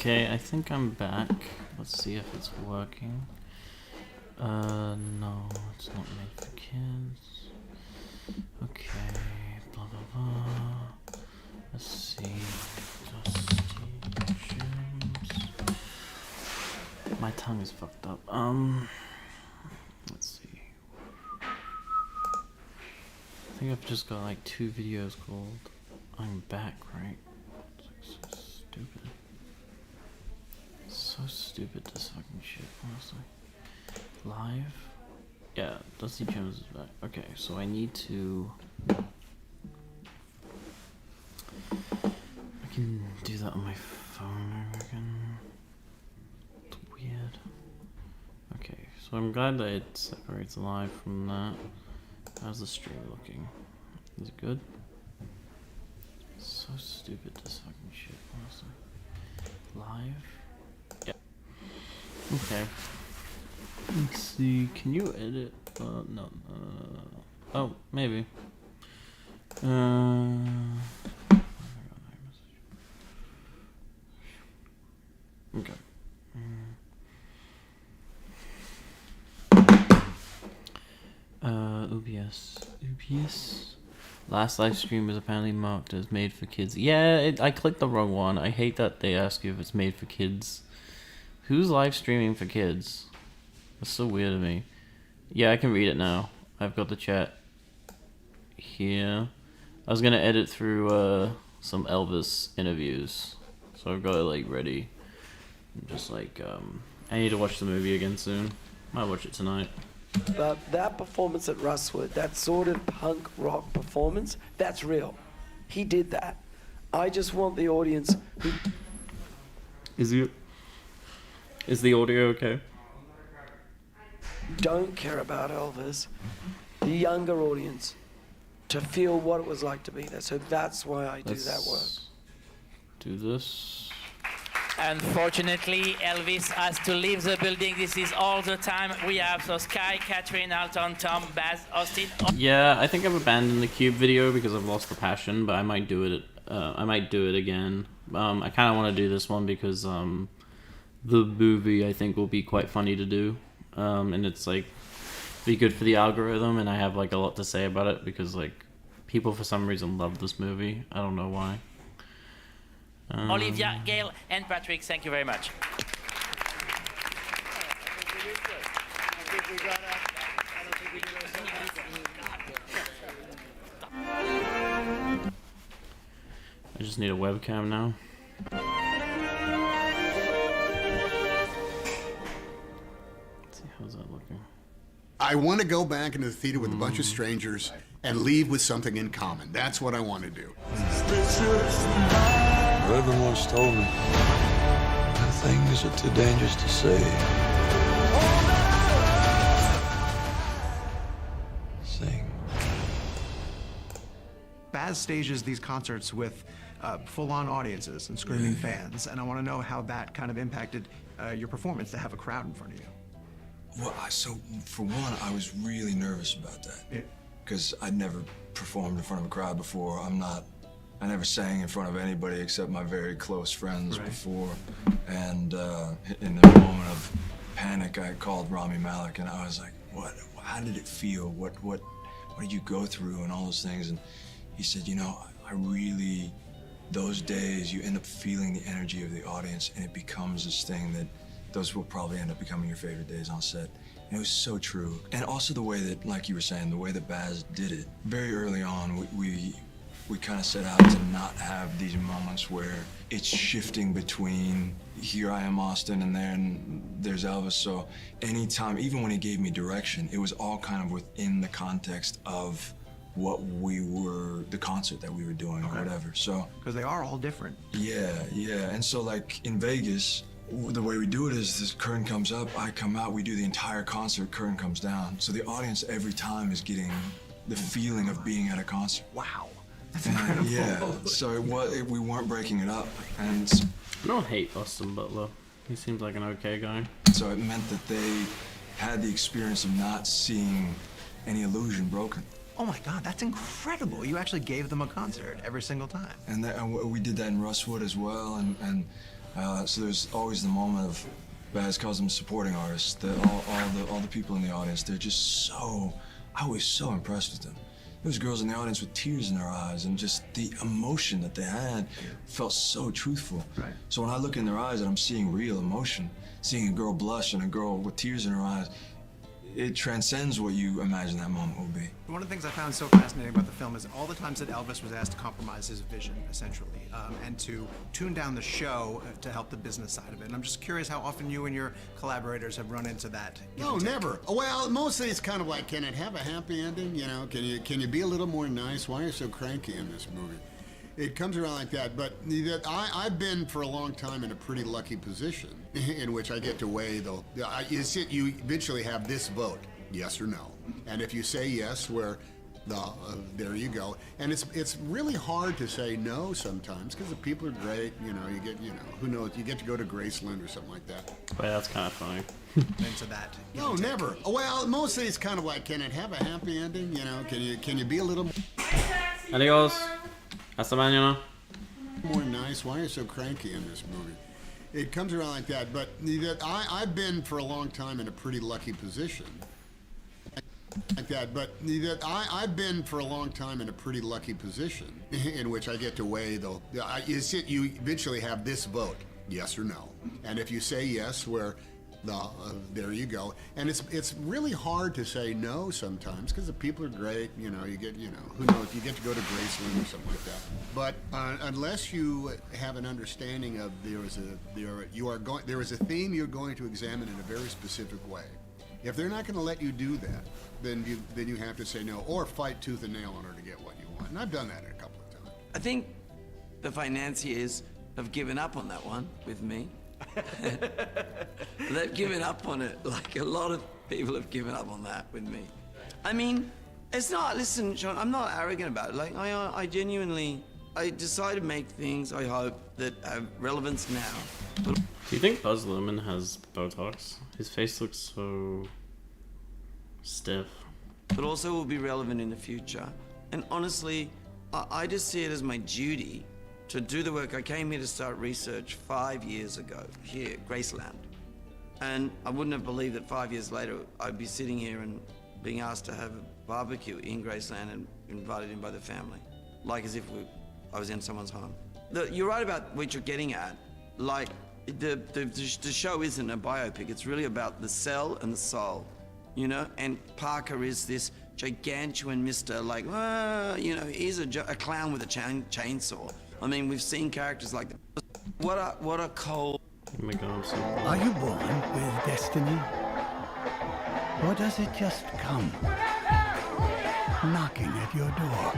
Okay, I think I'm back. Let's see if it's working. No, it's not made for kids. Okay, blah blah blah. Let's see. Dusty Gems. My tongue is fucked up. Let's see. I think I've just got like 2 videos called I'm Back, right? It's like so stupid. So stupid, this fucking shit, honestly. Live? Yeah, Dusty Gems is back. Okay, so I need to... I can do that on my phone, I reckon. It's weird. Okay, so I'm glad that it separates live from that. How's the stream looking? Is it good? So stupid, this fucking shit, honestly. Live? Yeah. Okay. Let's see, can you edit? No. Oh, maybe. Okay. OBS. Last live stream was apparently marked as made for kids. Yeah, I clicked the wrong one. I hate that they ask you if it's made for kids. Who's live streaming for kids? That's so weird to me. Yeah, I can read it now. I've got the chat here. I was gonna edit through some Elvis interviews, so I've got it like ready. I'm just like I need to watch the movie again soon. Might watch it tonight. But that performance at Rustwood, that sort of punk rock performance, that's real. He did that. I just want the audience who... Is the audio okay? don't care about Elvis, the younger audience, to feel what it was like to be there. So that's why I do that work. Do this. Unfortunately, Elvis has to leave the building. This is all the time we have. So Sky, Catherine, Alton, Tom, Baz, Austin. Yeah, I think I've abandoned the Cube video because I've lost the passion, but I might do it. I might do it again. I kind of want to do this one because the movie I think will be quite funny to do, and it's like be good for the algorithm. And I have like a lot to say about it because like people for some reason love this movie. I don't know why. Olivia, Gail, and Patrick, thank you very much. I just need a webcam now. Let's see, how's that looking? I want to go back into the theater with a bunch of strangers and leave with something in common. That's what I want to do. Reverend once told me that things are too dangerous to say. Sing. Baz stages these concerts with full-on audiences and screaming fans, and I want to know how that kind of impacted your performance to have a crowd in front of you. Well, so for one, I was really nervous about that because I'd never performed in front of a crowd before. I never sang in front of anybody except my very close friends before. And in a moment of panic, I called Rami Malek and I was like, "What? How did it feel? What did you go through and all those things?" And he said, "You know, I really, those days you end up feeling the energy of the audience, and it becomes this thing that those will probably end up becoming your favorite days on set." And it was so true. And also the way that, like you were saying, the way that Baz did it. Very early on, we kind of set out to not have these moments where it's shifting between here I am, Austin, and then there's Elvis. So anytime, even when he gave me direction, it was all kind of within the context of what we were, the concert that we were doing or whatever. So Because they are all different. yeah. And so like in Vegas, the way we do it is this curtain comes up, I come out, we do the entire concert, curtain comes down. So the audience every time is getting the feeling of being at a concert. Wow. Yeah, so we weren't breaking it up, and I don't hate Austin Butler. He seems like an okay guy. so it meant that they had the experience of not seeing any illusion broken. Oh my God, that's incredible. You actually gave them a concert every single time. And we did that in Rustwood as well, and So there's always the moment of, Baz calls them supporting artists, all the people in the audience, they're just so, I was so impressed with them. There was girls in the audience with tears in their eyes, and just the emotion that they had felt so truthful. Right. So when I look in their eyes and I'm seeing real emotion, seeing a girl blush and a girl with tears in her eyes, it transcends what you imagine that moment will be. One of the things I found so fascinating about the film is all the times that Elvis was asked to compromise his vision, essentially, and to tune down the show to help the business side of it. And I'm just curious how often you and your collaborators have run into that. No, never. Well, mostly it's kind of like, can it have a happy ending? You know, can you be a little more nice? Why are you so cranky in this movie? It comes around like that, but I've been for a long time in a pretty lucky position in which I get to weigh you eventually have this vote, yes or no. And if you say yes, there you go. And it's really hard to say no sometimes because the people are great. You know, who knows? You get to go to Graceland or something like that. But that's kind of funny. Into that. No, never. Well, mostly it's kind of like, can it have a happy ending? You know, can you be a little Adios. Hasta mañana. more nice? Why are you so cranky in this movie? It comes around like that, but I've been for a long time in a pretty lucky position. Like that, but I've been for a long time in a pretty lucky position in which I get to weigh you eventually have this vote, yes or no. And if you say yes, there you go. And it's really hard to say no sometimes because the people are great. You know, who knows? You get to go to Graceland or something like that. But unless you have an understanding of there is a theme you're going to examine in a very specific way. If they're not going to let you do that, then you have to say no or fight tooth and nail in order to get what you want. And I've done that a couple of times. I think the financiers have given up on that one with me. They've given up on it. Like a lot of people have given up on that with me. I mean, it's not, listen, Sean, I'm not arrogant about it. Like, I genuinely, I decide to make things, I hope, that have relevance now. But Do you think Buzz Luhrmann has Botox? His face looks so stiff. also will be relevant in the future. And honestly, I just see it as my duty to do the work. I came here to start research 5 years ago, here at Graceland. And I wouldn't have believed that 5 years later I'd be sitting here and being asked to have a barbecue in Graceland and invited in by the family. Like as if I was in someone's home. You're right about what you're getting at. Like, the show isn't a biopic, it's really about the cell and the soul, you know? And Parker is this gigantuan Mr. like, he's a clown with a chainsaw. I mean, we've seen characters like that. What a cold... Oh my god, I'm so... Are you born with destiny? Or does it just come knocking at your door?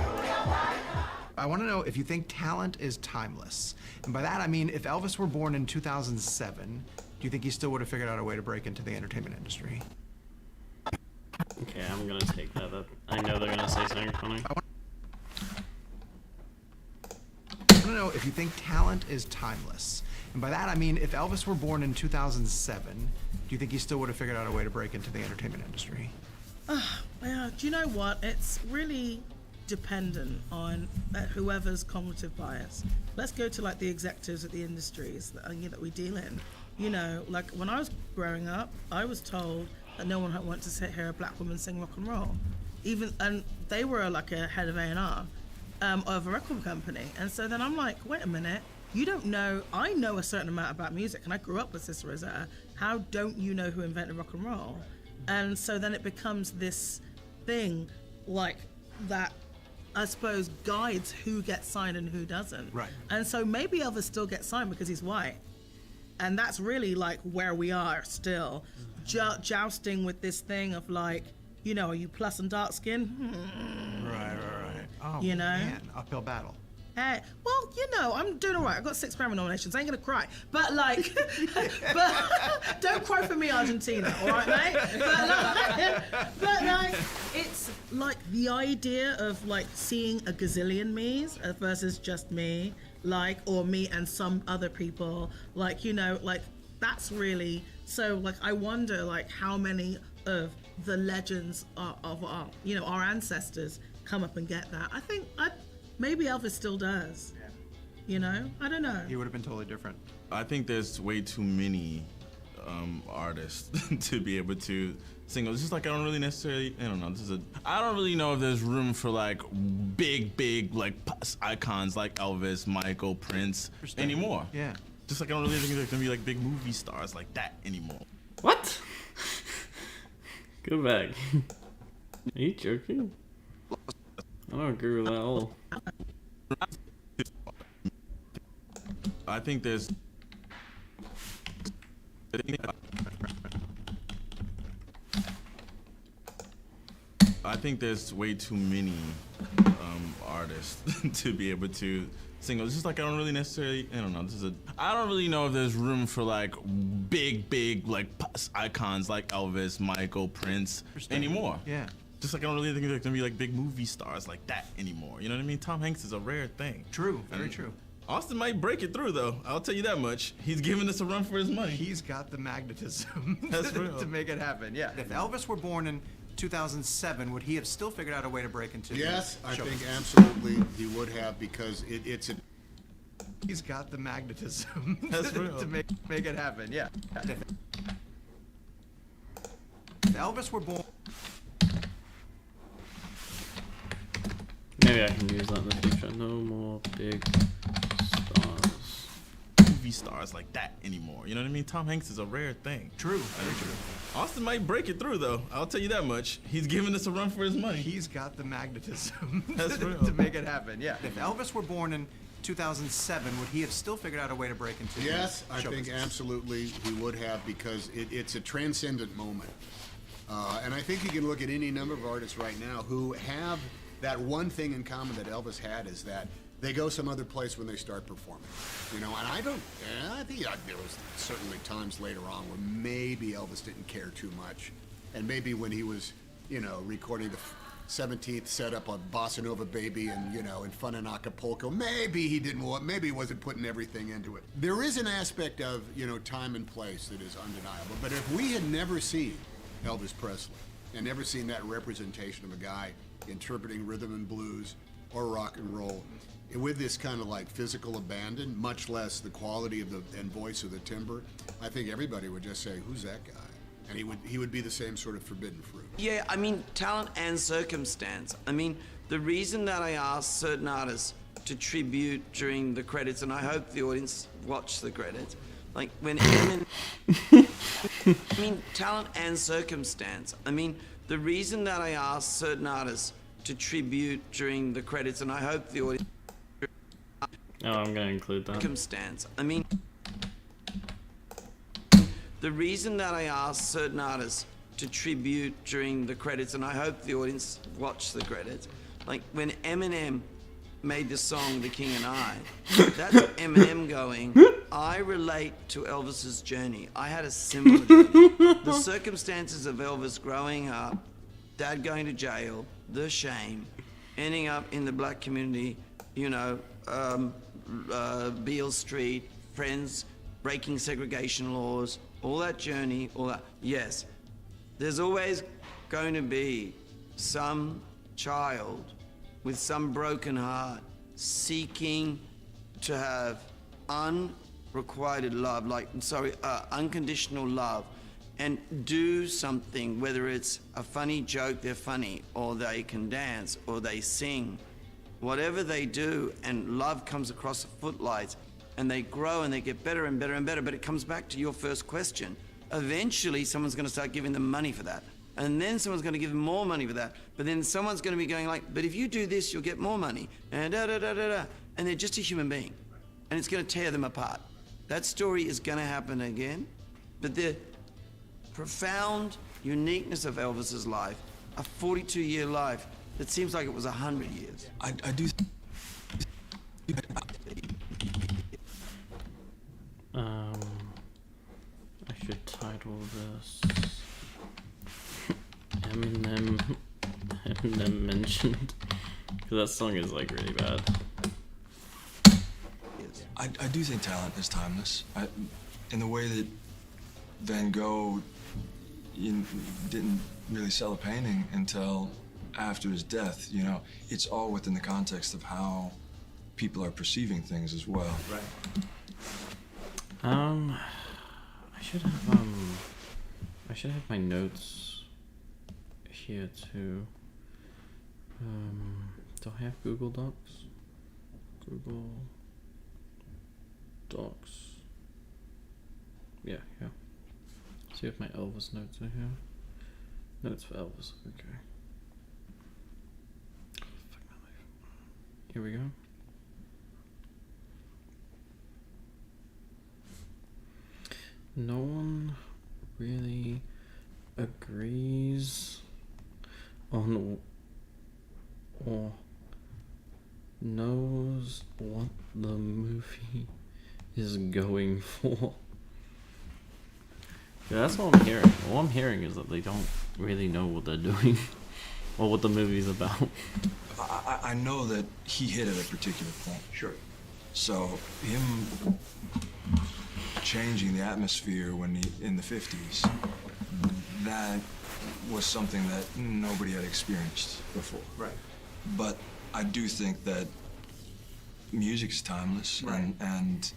I want to know if you think talent is timeless. And by that, I mean, if Elvis were born in 2007, do you think he still would have figured out a way to break into the entertainment industry? Okay, I'm gonna take that. I know they're gonna say something funny. I want to know if you think talent is timeless. And by that, I mean, if Elvis were born in 2007, do you think he still would have figured out a way to break into the entertainment industry? Well, do you know what? It's really dependent on whoever's cognitive bias. Let's go to like the executives at the industries that we deal in. You know, like when I was growing up, I was told that no one wanted to hear a black woman sing rock and roll. And they were like a head of A&R of a record company. And so then I'm like, wait a minute, you don't know, I know a certain amount about music and I grew up with Sister Rosetta. How don't you know who invented rock and roll? And so then it becomes this thing like that, I suppose, guides who gets signed and who doesn't. Right. And so maybe Elvis still gets signed because he's white. And that's really like where we are still, jousting with this thing of like, you know, are you plus and dark skin? Right. Oh, You know? man, uphill battle. Hey, well, you know, I'm doing all right. I've got 6 Grammy nominations. I ain't gonna cry, but like, but don't cry for me, Argentina. All right, mate. But like, it's like the idea of like seeing a gazillion me's versus just me, like, or me and some other people, like, you know, like that's really so. Like, I wonder like how many of the legends of our, you know, our ancestors come up and get that. I think maybe Elvis still does. Yeah. You know? I don't know. He would have been totally different. I think there's way too many artists to be able to sing. It's just like I don't really necessarily, I don't know. I don't really know if there's room for like big like icons like Elvis, Michael, Prince anymore. Yeah. Just like I don't really think there's gonna be like big movie stars like that anymore. What? Go back. Are you joking? I don't agree with that at all. I think there's. I think there's way too many artists to be able to sing. It's just like I don't really necessarily, I don't know. I don't really know if there's room for like big like icons like Elvis, Michael, Prince anymore. Yeah. Just like I don't really think there's gonna be like big movie stars like that anymore. You know what I mean? Tom Hanks is a rare thing. True. Very true. Austin might break it through though. I'll tell you that much. He's giving us a run for his money. He's got the magnetism That's real. to make it happen. Yeah. If Elvis were born in 2007, would he have still figured out a way to break into? Yes, I show think business? absolutely he would have, because it's a. He's got the magnetism That's real. to make it happen. Yeah. If Elvis were born. Maybe I can use that in the future. No more big stars. Movie stars like that anymore. You know what I mean? Tom Hanks is a rare thing. True. Very true. Austin might break it through though. I'll tell you that much. He's giving us a run for his money. He's got the magnetism That's real. to make it happen. Yeah. If Elvis were born in 2007, would he have still figured out a way to break into? Yes, I show think business? absolutely he would have, because it's a transcendent moment. And I think you can look at any number of artists right now who have that one thing in common that Elvis had, is that they go some other place when they start performing. You know, and I think there was certainly times later on where maybe Elvis didn't care too much. And maybe when he was, you know, recording the 17th setup on Bossa Nova Baby and, you know, in Fun in Acapulco, maybe he wasn't putting everything into it. There is an aspect of, you know, time and place that is undeniable. But if we had never seen Elvis Presley and never seen that representation of a guy interpreting rhythm and blues or rock and roll with this kind of like physical abandon, much less the quality of the and voice of the timbre, I think everybody would just say, who's that guy? And he would be the same sort of forbidden fruit. Yeah, I mean, talent and circumstance. I mean, the reason that I asked certain artists to tribute during the credits, and I hope the audience watched the credits, like when Eminem, I mean, talent and circumstance. I mean, the reason that I asked certain artists to tribute during the credits, and I hope the audience. Oh, I'm gonna include that. Circumstance. I mean, the reason that I asked certain artists to tribute during the credits, and I hope the audience watched the credits, like when Eminem made the song The King and I, that's Eminem going, I relate to Elvis's journey. I had a similar journey. The circumstances of Elvis growing up, dad going to jail, the shame, ending up in the black community, you know, Beale Street, friends breaking segregation laws, all that journey, all that. Yes, there's always going to be some child with some broken heart seeking to have unrequited love, unconditional love, and do something, whether it's a funny joke, they're funny, or they can dance, or they sing. Whatever they do, and love comes across the footlights, and they grow and they get better and better and better. But it comes back to your first question. Eventually, someone's going to start giving them money for that. And then someone's going to give them more money for that. But then someone's going to be going like, but if you do this, you'll get more money. And da-da-da-da-da. And they're just a human being. And it's going to tear them apart. That story is going to happen again. But the profound uniqueness of Elvis's life, a 42-year life, that seems like it was 100 years. I do. I should title this Eminem mentioned, because that song is like really bad. I do think talent is timeless. In the way that Van Gogh didn't really sell a painting until after his death, you know, it's all within the context of how people are perceiving things as well. Right. I should have my notes here too. Do I have Google Docs? Google Docs. Yeah. See if my Elvis notes are here. Notes for Elvis. Okay. Fuck my life. Here we go. No one really agrees on or knows what the movie is going for. Yeah, that's all I'm hearing. All I'm hearing is that they don't really know what they're doing or what the movie's about. I know that he hit at a particular point. Sure. So him changing the atmosphere when in the 50s, that was something that nobody had experienced before. Right. But I do think that music is timeless, Right. and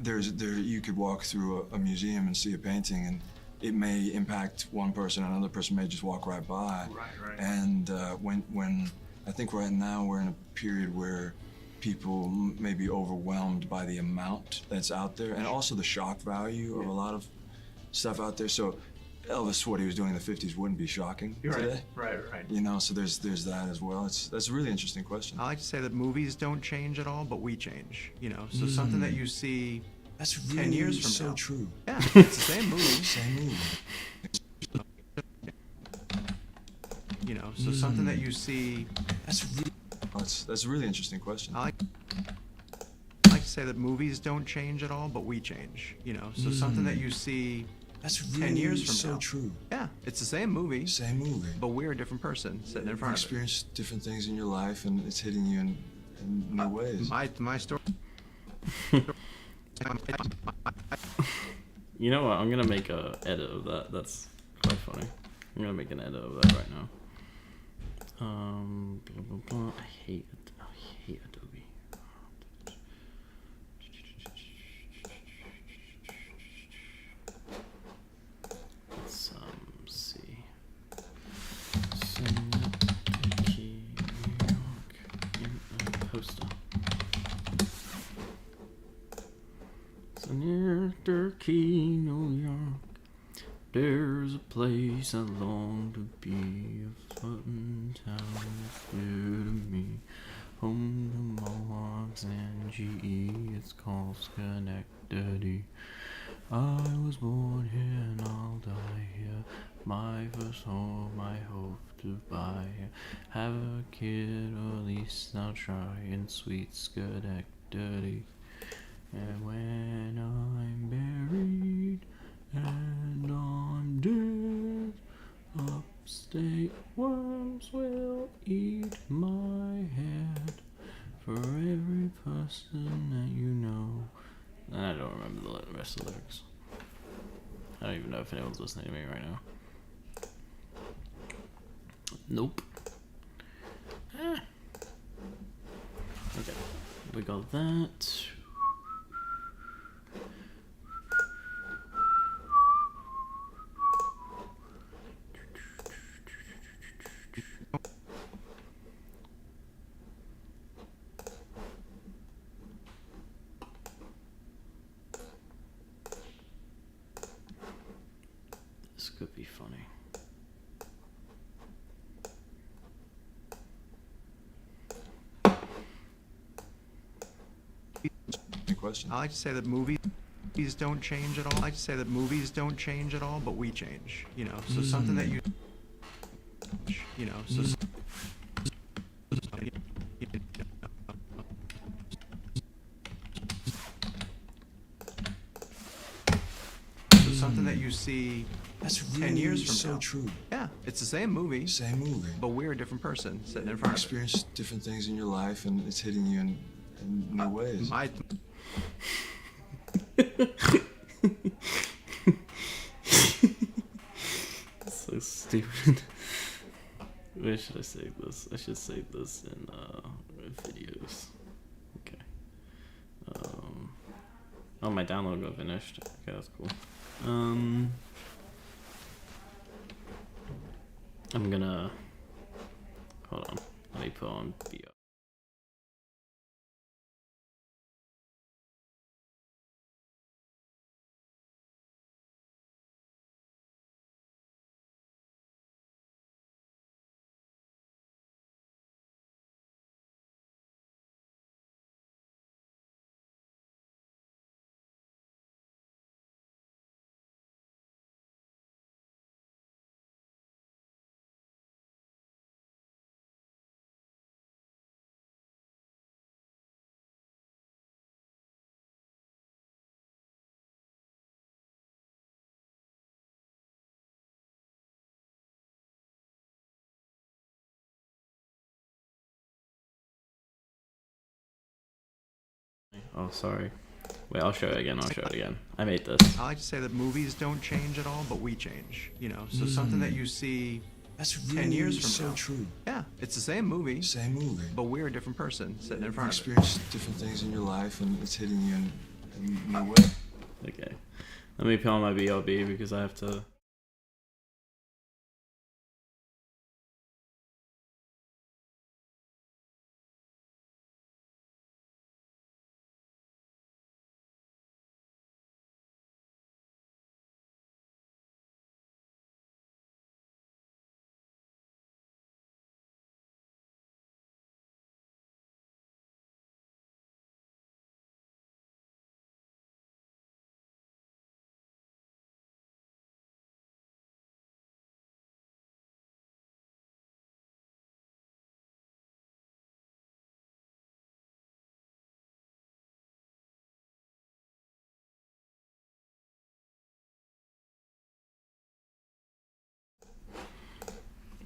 you could walk through a museum and see a painting, and it may impact one person, another person may just walk right by. Right. And when I think right now we're in a period where people may be overwhelmed by the amount that's out there, and also the shock value of a lot of stuff out there. So Elvis, what he was doing in the 50s wouldn't be shocking today. Right. You know, so there's that as well. That's a really interesting question. I like to say that movies don't change at all, but we change. You know, so something that you see That's 10 really years from so now. true. Yeah, it's the same movie. Same movie. You know, so something that you see. That's a really interesting question. I like to say that movies don't change at all, but we change. You know, so something that you see That's 10 really years from so now. true. Yeah, it's the same movie, Same movie. but we're a different person sitting in You front of it. experience different things in your life, and it's hitting you in new ways. My story. You know what? I'm gonna make a edit of that. That's quite funny. I'm gonna make an edit of that right now. Blah, blah, blah. I hate Adobe. Let's see. Synecdoche, New York, in a poster. Synecdoche, New York. There's a place I long to be, a fun town that's dear to me. Home to Mohawks and GE, it's called Schenectady. I was born here and I'll die here. My first home I hope to buy here. Have a kid, or at least I'll try, in sweet Schenectady. And when I'm buried and I'm dead, upstate worms will eat my head. For every person that you know. And I don't remember the rest of the lyrics. I don't even know if anyone's listening to me right now. Nope. Okay, we got that. This could be funny. Good question. I like to say that movies don't change at all. I like to say that movies don't change at all, but we change. You know, so something that you know, so something that you see That's 10 really years from so now. true. Yeah, it's the same movie, Same movie. but we're a different person sitting in You front of it. experience different things in your life, and it's hitting you in new ways. My So stupid. Where should I save this? I should save this in videos. Okay. Oh, my download got finished. Okay, that's cool. I'm gonna hold on. Let me put on VR. Oh, sorry. Wait, I'll show it again. I'll show it again. I made this. I like to say that movies don't change at all, but we change. You know, so something that you see That's 10 really years from so now. true. Yeah, it's the same movie, Same movie. but we're a different person sitting in You front of it. experience different things in your life, and it's hitting you in a new way. Okay. Let me put on my BLB because I have to.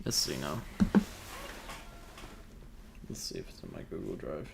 Let's see now. Let's see if it's in my Google Drive.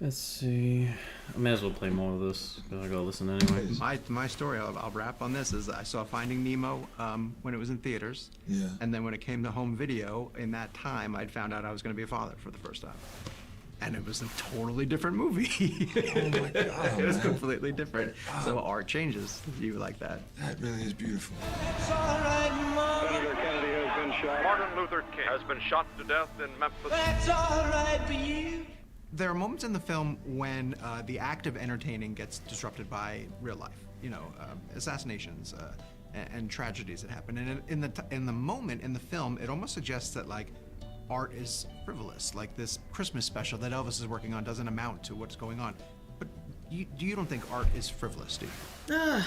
Let's see. I may as well play more of this because I gotta listen anyway. My story, I'll wrap on this, is I saw Finding Nemo when it was in theaters. Yeah. And then when it came to home video, in that time, I'd found out I was going to be a father for the first time. And it was a totally different movie. Oh my God, It was man. completely different. So art changes. You like that. That really is beautiful. Senator Kennedy has been shot. Martin Luther King has been shot to death in Memphis. There are moments in the film when the act of entertaining gets disrupted by real life. You know, assassinations and tragedies that happen. And in the moment in the film, it almost suggests that like art is frivolous. Like this Christmas special that Elvis is working on doesn't amount to what's going on. But you don't think art is frivolous, do you?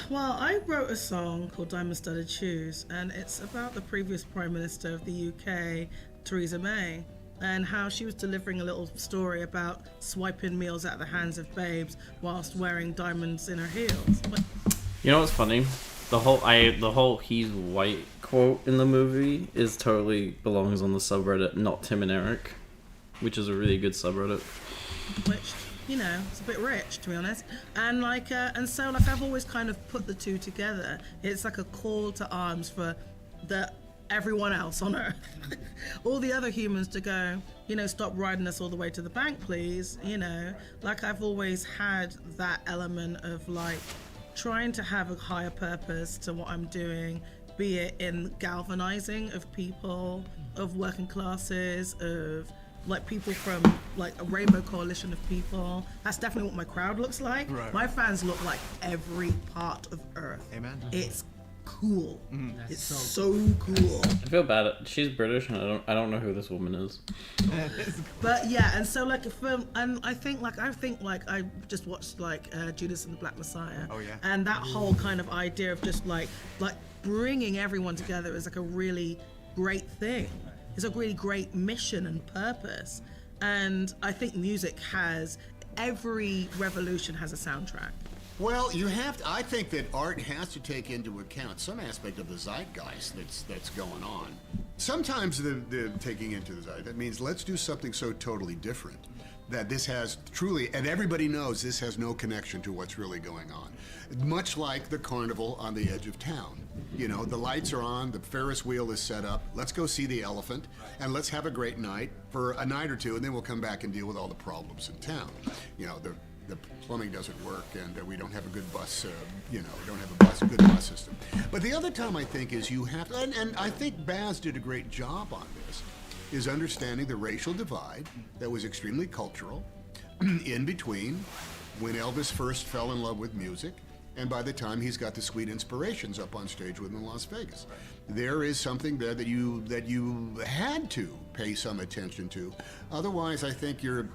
Well, I wrote a song called Diamond Studded Shoes, and it's about the previous Prime Minister of the UK, Theresa May, and how she was delivering a little story about swiping meals out of the hands of babes whilst wearing diamonds in her heels. You know what's funny? The whole "he's white" quote in the movie is totally belongs on the subreddit Not Tim and Eric, which is a really good subreddit. Which, you know, it's a bit rich, to be honest. And like, and so like I've always kind of put the two together. It's like a call to arms for everyone else on Earth, all the other humans, to go, you know, stop riding us all the way to the bank, please. You know, like I've always had that element of like trying to have a higher purpose to what I'm doing, be it in galvanizing of people, of working classes, of like people from like a rainbow coalition of people. That's definitely what my crowd looks like. Right. My fans look like every part of Earth. Amen. It's cool. It's so cool. I feel bad. She's British, and I don't know who this woman is. But yeah, and so like a film, and I think I just watched like Judas and the Black Messiah. Oh, yeah. And that whole kind of idea of just like bringing everyone together is like a really great thing. It's a really great mission and purpose. And I think music every revolution has a soundtrack. Well, you have to, I think that art has to take into account some aspect of the zeitgeist that's going on. Sometimes the taking into the zeitgeist, that means let's do something so totally different that this has truly, and everybody knows this has no connection to what's really going on. Much like the carnival on the edge of town. You know, the lights are on, the Ferris wheel is set up, let's go see the elephant, and let's have a great night for a night or two, and then we'll come back and deal with all the problems in town. You know, the plumbing doesn't work, and we don't have a good bus, we don't have a good bus system. But the other time I think is you have to, and I think Baz did a great job on this, is understanding the racial divide that was extremely cultural in between when Elvis first fell in love with music and by the time he's got the Sweet Inspirations up on stage with him in Las Vegas. There is something there that you had to pay some attention to. Otherwise, I think you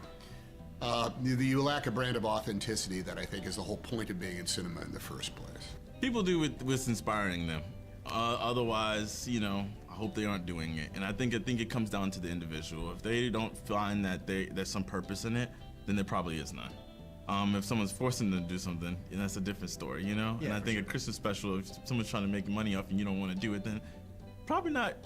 lack a brand of authenticity that I think is the whole point of being in cinema in the first place. People do what's inspiring them. Otherwise, I hope they aren't doing it. And I think it comes down to the individual. If they don't find that there's some purpose in it, then there probably is none. If someone's forcing them to do something, that's a different story, Yeah, and I think a Christmas special, if someone's trying to make money off and you don't want to do it, then probably not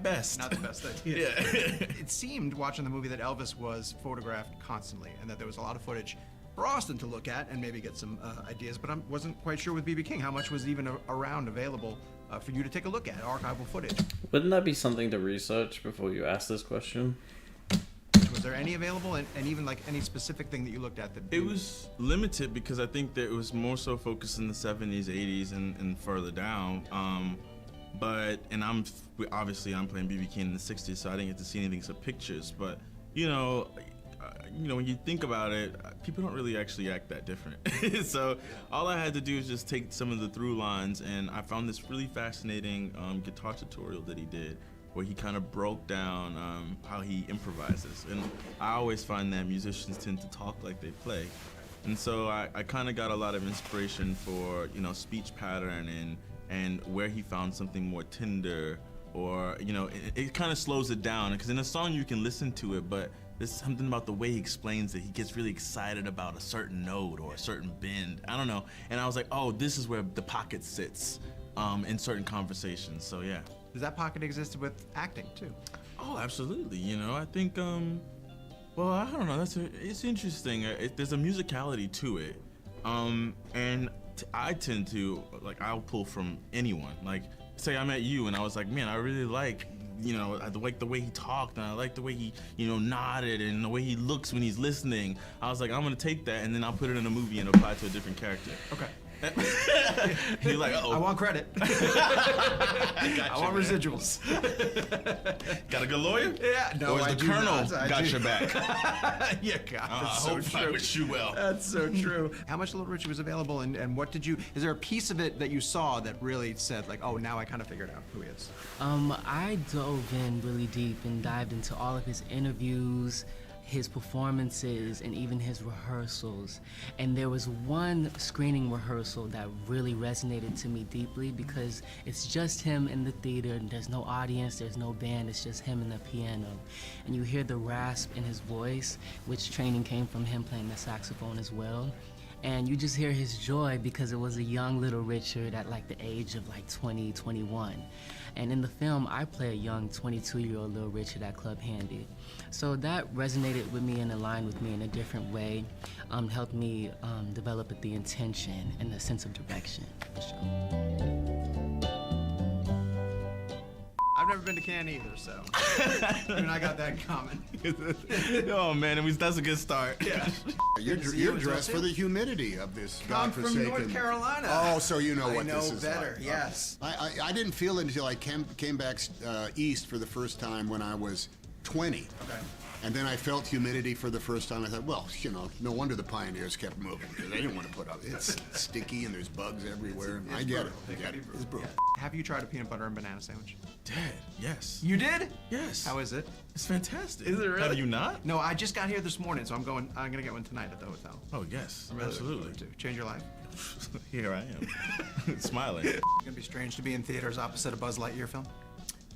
best. Not the best idea. Yeah. It seemed, watching the movie, that Elvis was photographed constantly and that there was a lot of footage for Austin to look at and maybe get some ideas, but I wasn't quite sure with B.B. King how much was even around available for you to take a look at, archival footage. Wouldn't that be something to research before you ask this question? Was there any available, and even like any specific thing that you looked at? It was limited because I think that it was more so focused in the 70s, 80s, and further down. I'm playing B.B. King in the 60s, so I didn't get to see anything except pictures. But when you think about it, people don't really actually act that different. So all I had to do is just take some of the through lines, and I found this really fascinating guitar tutorial that he did, where he kind of broke down how he improvises. And I always find that musicians tend to talk like they play. And so I kind of got a lot of inspiration for, speech pattern and where he found something more tender, or, it kind of slows it down. Because in a song you can listen to it, but there's something about the way he explains it. He gets really excited about a certain note or a certain bend. I don't know. And I was like, oh, this is where the pocket sits in certain conversations. So yeah. Does that pocket exist with acting too? Oh, absolutely. I think, well, I don't know. It's interesting. There's a musicality to it, and I tend to I'll pull from anyone. Like, say I met you, and I was like, man, I really like, I like the way he talked, and I like the way he, nodded, and the way he looks when he's listening. I was like, I'm gonna take that, and then I'll put it in a movie and apply it to a different character. Okay. You're like, uh-oh. I want credit. I want residuals. Got a good lawyer? Yeah, no, or is I the do colonel not. got your back? Yeah, God, that's so true. I wish you well. That's so true. How much Little Richie was available, and what did you? Is there a piece of it that you saw that really said like, oh, now I kind of figured out who he is? I dove in really deep and dived into all of his interviews, his performances, and even his rehearsals. And there was one screening rehearsal that really resonated to me deeply because it's just him in the theater, and there's no audience, there's no band, it's just him and the piano. And you hear the rasp in his voice, which training came from him playing the saxophone as well. And you just hear his joy because it was a young Little Richard at the age of 20, 21. And in the film, I play a young 22-year-old Little Richard at Club Handy. So that resonated with me and aligned with me in a different way, helped me develop the intention and the sense of direction for sure. I've never been to Cannes either, so I got that in common. Oh man, that's a good start. Yeah. You're dressed for the humidity of this I'm from godforsaken. North Carolina. Oh, so you know what this is better. like. Yes. I didn't feel it until I came back east for the first time when I was 20. Okay. And then I felt humidity for the first time. I thought, well, no wonder the pioneers kept moving, because they didn't want to put up. It's sticky and there's bugs everywhere. I get it. It's brutal. Have you tried a peanut butter and banana sandwich? Dad, yes. You did? Yes. How is it? It's fantastic. Is it really? Have you not? No, I just got here this morning, so I'm gonna get one tonight at the hotel. Oh yes, I'm really absolutely. looking forward to. Change your life? Here I am, smiling. It's gonna be strange to be in theaters opposite a Buzz Lightyear film.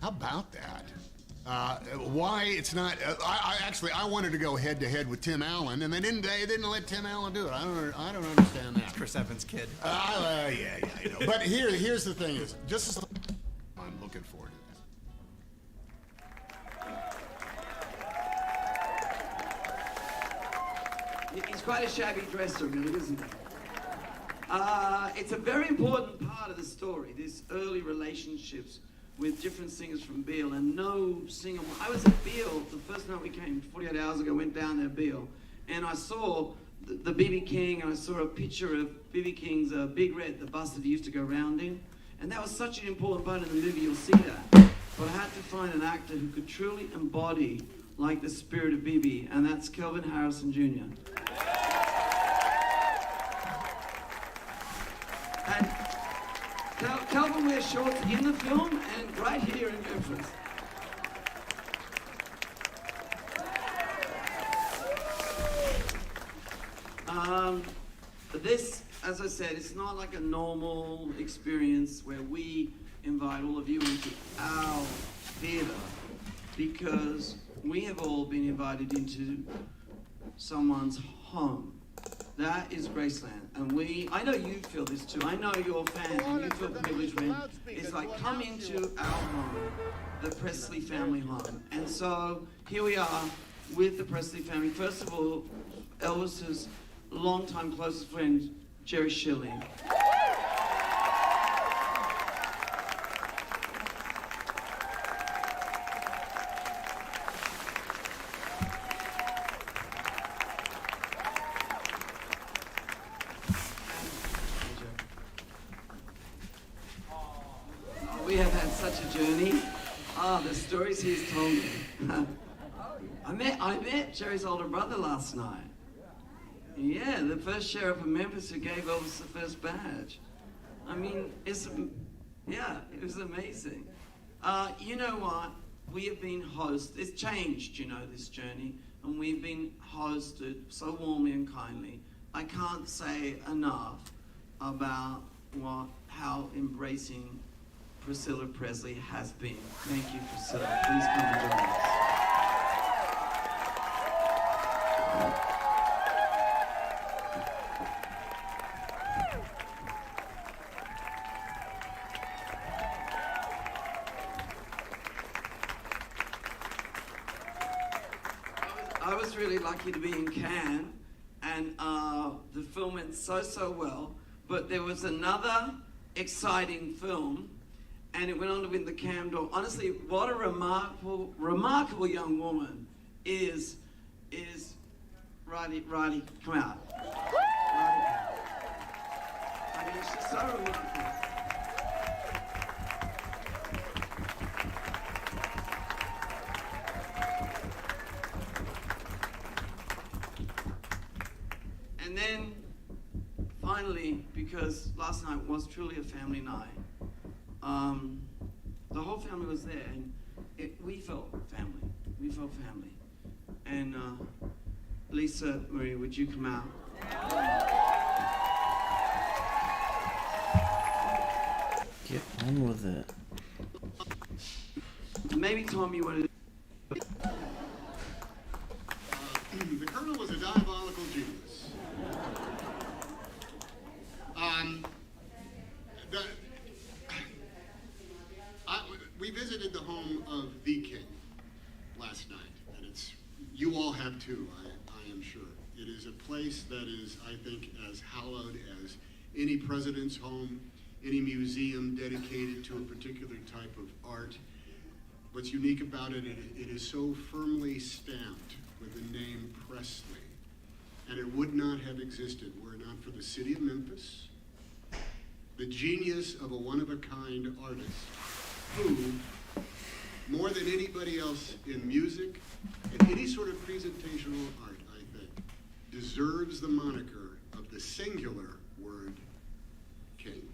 How about that? Why it's not? I wanted to go head to head with Tim Allen, and they didn't let Tim Allen do it. I don't understand that. It's Chris Evans' kid. Yeah, I know. But here's the thing: is just as I'm looking forward to this. He's quite a shabby dresser, really, isn't he? It's a very important part of the story. This early relationships with different singers from Beale, and no singer. I was at Beale the first night we came 48 hours ago. Went down there, Beale, and I saw the B.B. King, and I saw a picture of B.B. King's Big Red, the bus that he used to go round in, and that was such an important part of the movie. You'll see that. But I had to find an actor who could truly embody like the spirit of B.B., and that's Kelvin Harrison Jr. And Kelvin wears shorts in the film and right here in Memphis. This, as I said, it's not like a normal experience where we invite all of you into our theater, because we have all been invited into someone's home. That is Graceland, and I know you feel this too. I know you're fans, and you feel privileged when it's like, come into our home, the Presley family home. And so here we are with the Presley family. First of all, Elvis's longtime closest friend, Jerry Schilling. We have had such a journey. The stories he's told me. I met Jerry's older brother last night. Yeah, the first sheriff of Memphis who gave Elvis the first badge. I mean, it was amazing. You know what? We have been hosted. It's changed, this journey, and we've been hosted so warmly and kindly. I can't say enough about how embracing Priscilla Presley has been. Thank you, Priscilla. Please come and join us. I was really lucky to be in Cannes, and the film went so well, but there was another exciting film, and it went on to win the Cam d'Or. Honestly, what a remarkable young woman is Riley, come out. Riley. I mean, she's so remarkable. And then, finally, because last night was truly a family night, the whole family was there, and we felt family. We felt family. And Lisa Marie, would you come out? Get on with it. Maybe Tom, you want to. The Colonel was a diabolical genius. We visited the home of the King last night, and you all have too, I am sure. It is a place that is, I think, as hallowed as any president's home, any museum dedicated to a particular type of art. What's unique about it, it is so firmly stamped with the name Presley, and it would not have existed were it not for the city of Memphis, the genius of a one-of-a-kind artist who, more than anybody else in music and any sort of presentational art, I think, deserves the moniker of the singular word King.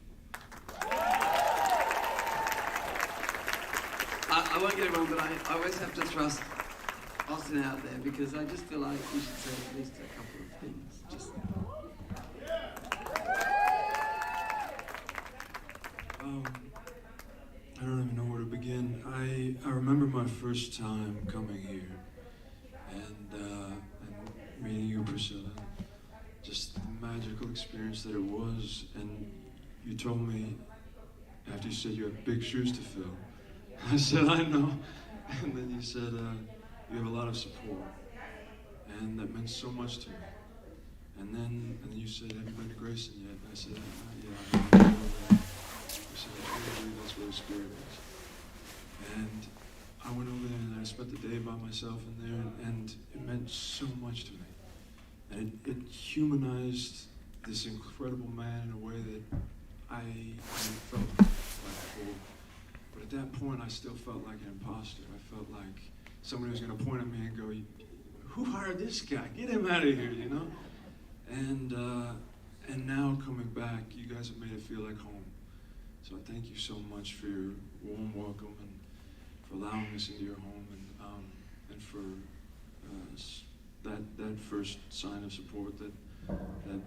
I won't get it wrong, but I always have to thrust Austin out there because I just feel like we should say at least a couple of things. Just. I don't even know where to begin. I remember my first time coming here and meeting you, Priscilla. Just the magical experience that it was. And you told me, after you said you had big shoes to fill, I said, I know. And then you said, you have a lot of support. And that meant so much to me. And then you said, have you been to Grayson yet? And I said, yeah. I said, I believe that's where the spirit is. And I went over there and I spent the day by myself in there, and it meant so much to me. And it humanized this incredible man in a way that I hadn't felt like before. But at that point, I still felt like an imposter. I felt like somebody was going to point at me and go, who hired this guy? Get him out of here, you know? And now coming back, you guys have made it feel like home. So I thank you so much for your warm welcome and for allowing us into your home and for that first sign of support that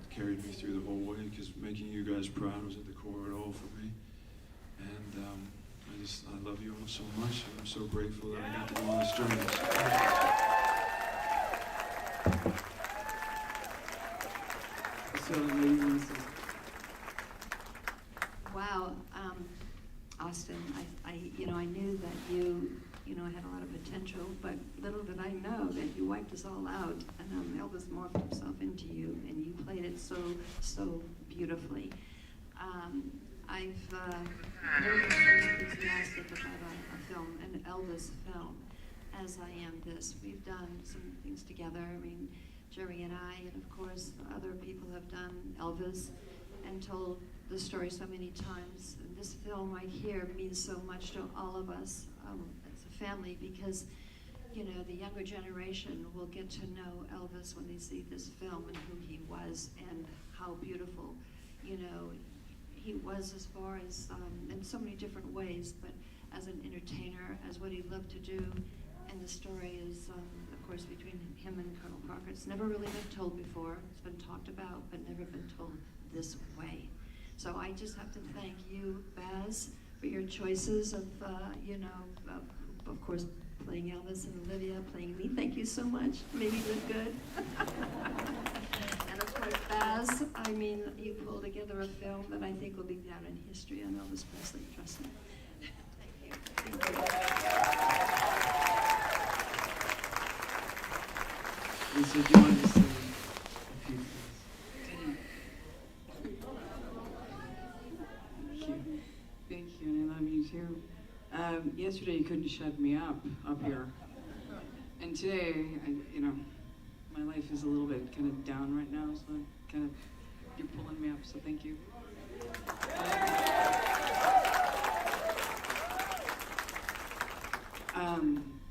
carried me through the whole way, because making you guys proud was at the core of it all for me. And I love you all so much, and I'm so grateful that I got to go on this journey. Wow, Austin, I knew that you had a lot of potential, but little did I know that you wiped us all out, and Elvis morphed himself into you, and you played it so beautifully. I've never been so enthusiastic about a film, an Elvis film, as I am this. We've done some things together. I mean, Jerry and I, and of course other people have done Elvis and told the story so many times. And this film right here means so much to all of us as a family, because the younger generation will get to know Elvis when they see this film and who he was and how beautiful he was, as far as in so many different ways, but as an entertainer, as what he loved to do. And the story is, of course, between him and Colonel Parker. It's never really been told before. It's been talked about, but never been told this way. So I just have to thank you, Baz, for your choices of, of course, playing Elvis, and Olivia playing me. Thank you so much. Made me look good. And of course, Baz, you pulled together a film that I think will be down in history on Elvis Presley. Trust me. Thank you. Thank you. Lisa, do you want to say a few things? Thank you, and I love you too. Yesterday you couldn't shut me up here. And today, my life is a little bit kind of down right now, so you're pulling me up, so thank you.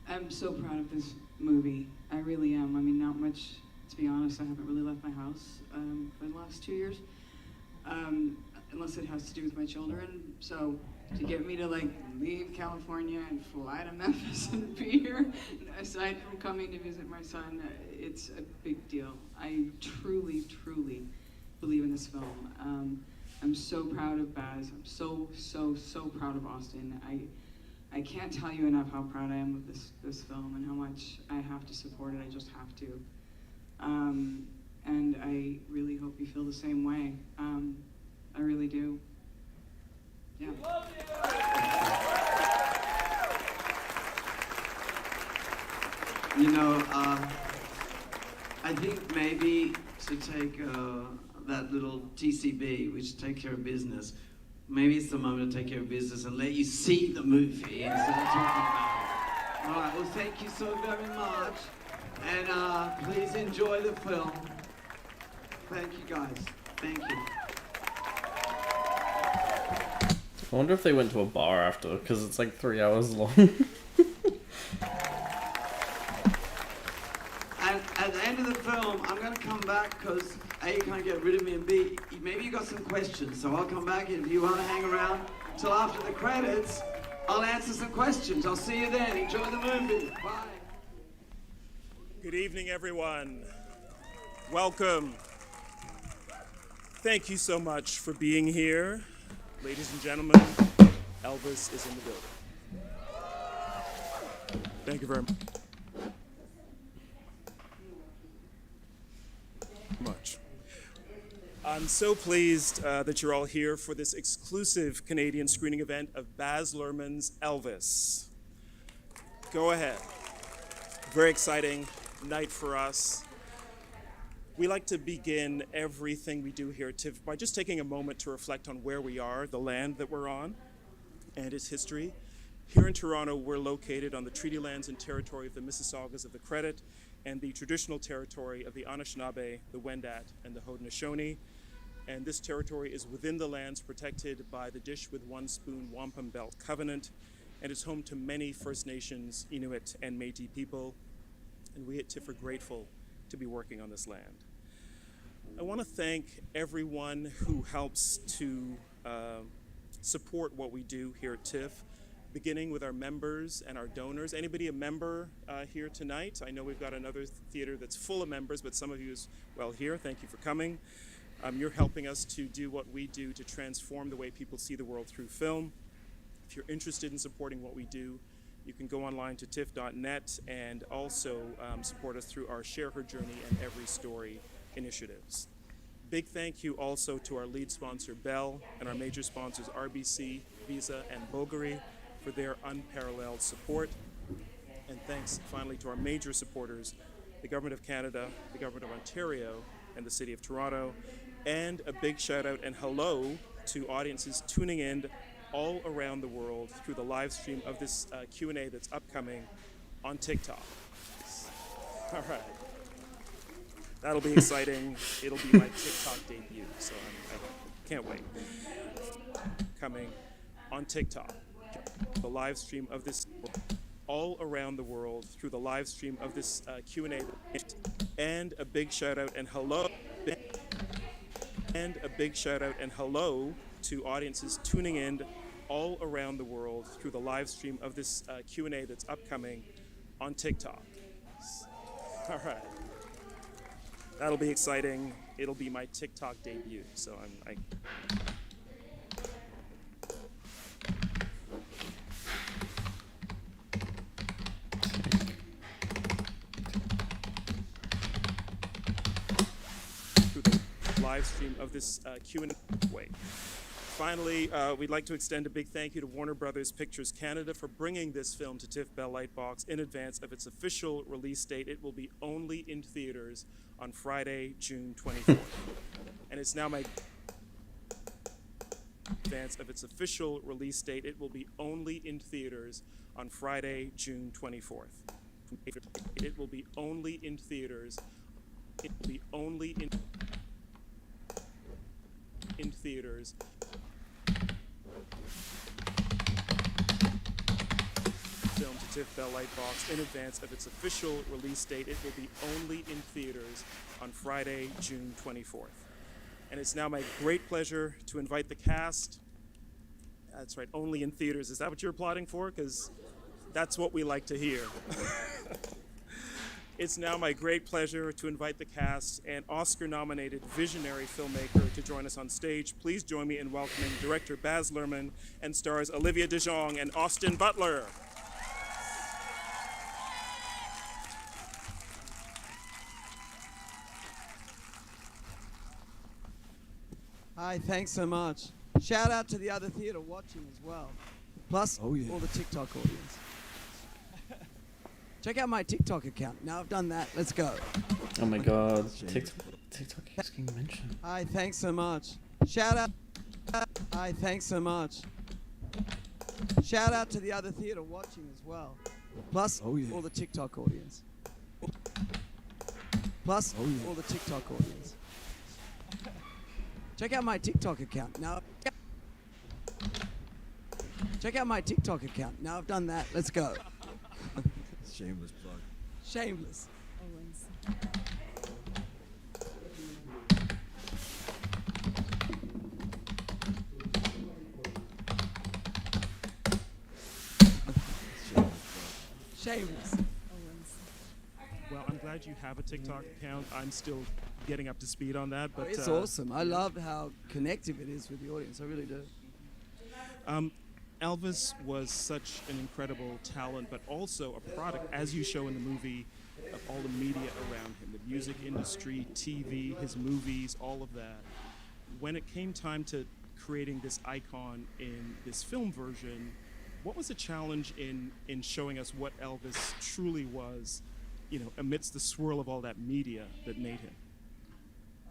I'm so proud of this movie. I really am. Not much, to be honest. I haven't really left my house for the last 2 years, unless it has to do with my children. So to get me to leave California and fly to Memphis and be here, aside from coming to visit my son, it's a big deal. I truly, truly believe in this film. I'm so proud of Baz. I'm so proud of Austin. I can't tell you enough how proud I am of this film and how much I have to support it. I just have to. And I really hope you feel the same way. I really do. Yeah. I think maybe to take that little TCB, which take care of business, maybe it's the moment to take care of business and let you see the movie instead of talking about it. All right, well, thank you so very much. And please enjoy the film. Thank you, guys. Thank you. I wonder if they went to a bar after, because it's 3 hours long. And at the end of the film, I'm going to come back because A, you can't get rid of me, and B, maybe you got some questions. So I'll come back, and if you want to hang around till after the credits, I'll answer some questions. I'll see you then. Enjoy the movie. Bye. Good evening, everyone. Welcome. Thank you so much for being here, ladies and gentlemen. Elvis is in the building. Thank you very much. I'm so pleased that you're all here for this exclusive Canadian screening event of Baz Luhrmann's Elvis. Go ahead. Very exciting night for us. We like to begin everything we do here at TIFF by just taking a moment to reflect on where we are, the land that we're on, and its history. Here in Toronto, we're located on the treaty lands and territory of the Mississaugas of the Credit and the traditional territory of the Anishinaabe, the Wendat, and the Haudenosaunee. And this territory is within the lands protected by the Dish with One Spoon Wampum Belt Covenant, and is home to many First Nations, Inuit, and Métis people. And we at TIFF are grateful to be working on this land. I want to thank everyone who helps to support what we do here at TIFF, beginning with our members and our donors. Anybody a member here tonight? I know we've got another theater that's full of members, but some of you as well here. Thank you for coming. You're helping us to do what we do to transform the way people see the world through film. If you're interested in supporting what we do, you can go online to tiff.net and also support us through our Share Her Journey and Every Story initiatives. Big thank you also to our lead sponsor, Bell, and our major sponsors, RBC, Visa, and Bulgari, for their unparalleled support. And thanks finally to our major supporters, the Government of Canada, the Government of Ontario, and the City of Toronto. And a big shout out and hello to audiences tuning in all around the world through the live stream of this Q&A that's upcoming on TikTok. All right. That'll be exciting. It'll be my TikTok debut, so I can't wait. Coming on TikTok. The live stream of this all around the world through the live stream of this Q&A. And a big shout out and hello. And a big shout out and hello to audiences tuning in all around the world through the live stream of this Q&A that's upcoming on TikTok. All right. That'll be exciting. It'll be my TikTok debut, so I through the live stream of this Q&A. Wait. Finally, we'd like to extend a big thank you to Warner Brothers Pictures Canada for bringing this film to TIFF Bell Lightbox in advance of its official release date. It will be only in theaters on Friday, June 24th. And it's now my advance of its official release date. It will be only in theaters on Friday, June 24th. It will be only in theaters. It will be only in theaters. Film to TIFF Bell Lightbox in advance of its official release date. It will be only in theaters on Friday, June 24th. And it's now my great pleasure to invite the cast. That's right, only in theaters. Is that what you're applauding for? Because that's what we like to hear. It's now my great pleasure to invite the cast and Oscar-nominated visionary filmmaker to join us on stage. Please join me in welcoming director Baz Luhrmann and stars Olivia de Jonge and Austin Butler. Hi, thanks so much. Shout out to the other theater watching as well. Plus, all the TikTok audience. Check out my TikTok account. Now I've done that, let's go. Oh my god, TikTok keeps getting mentioned. Hi, thanks so much. Shout out. Hi, thanks so much. Shout out to the other theater watching as well. Plus, all the TikTok audience. Plus, all the TikTok audience. Check out my TikTok account. Now, check out my TikTok account. Now I've done that, let's go. Shameless plug. Shameless. Shameless. Well, I'm glad you have a TikTok account. I'm still getting up to speed on that, but It's awesome. I love how connective it is with the audience. I really do. Elvis was such an incredible talent, but also a product, as you show in the movie, of all the media around him, the music industry, TV, his movies, all of that. When it came time to creating this icon in this film version, what was the challenge in showing us what Elvis truly was, you know, amidst the swirl of all that media that made him?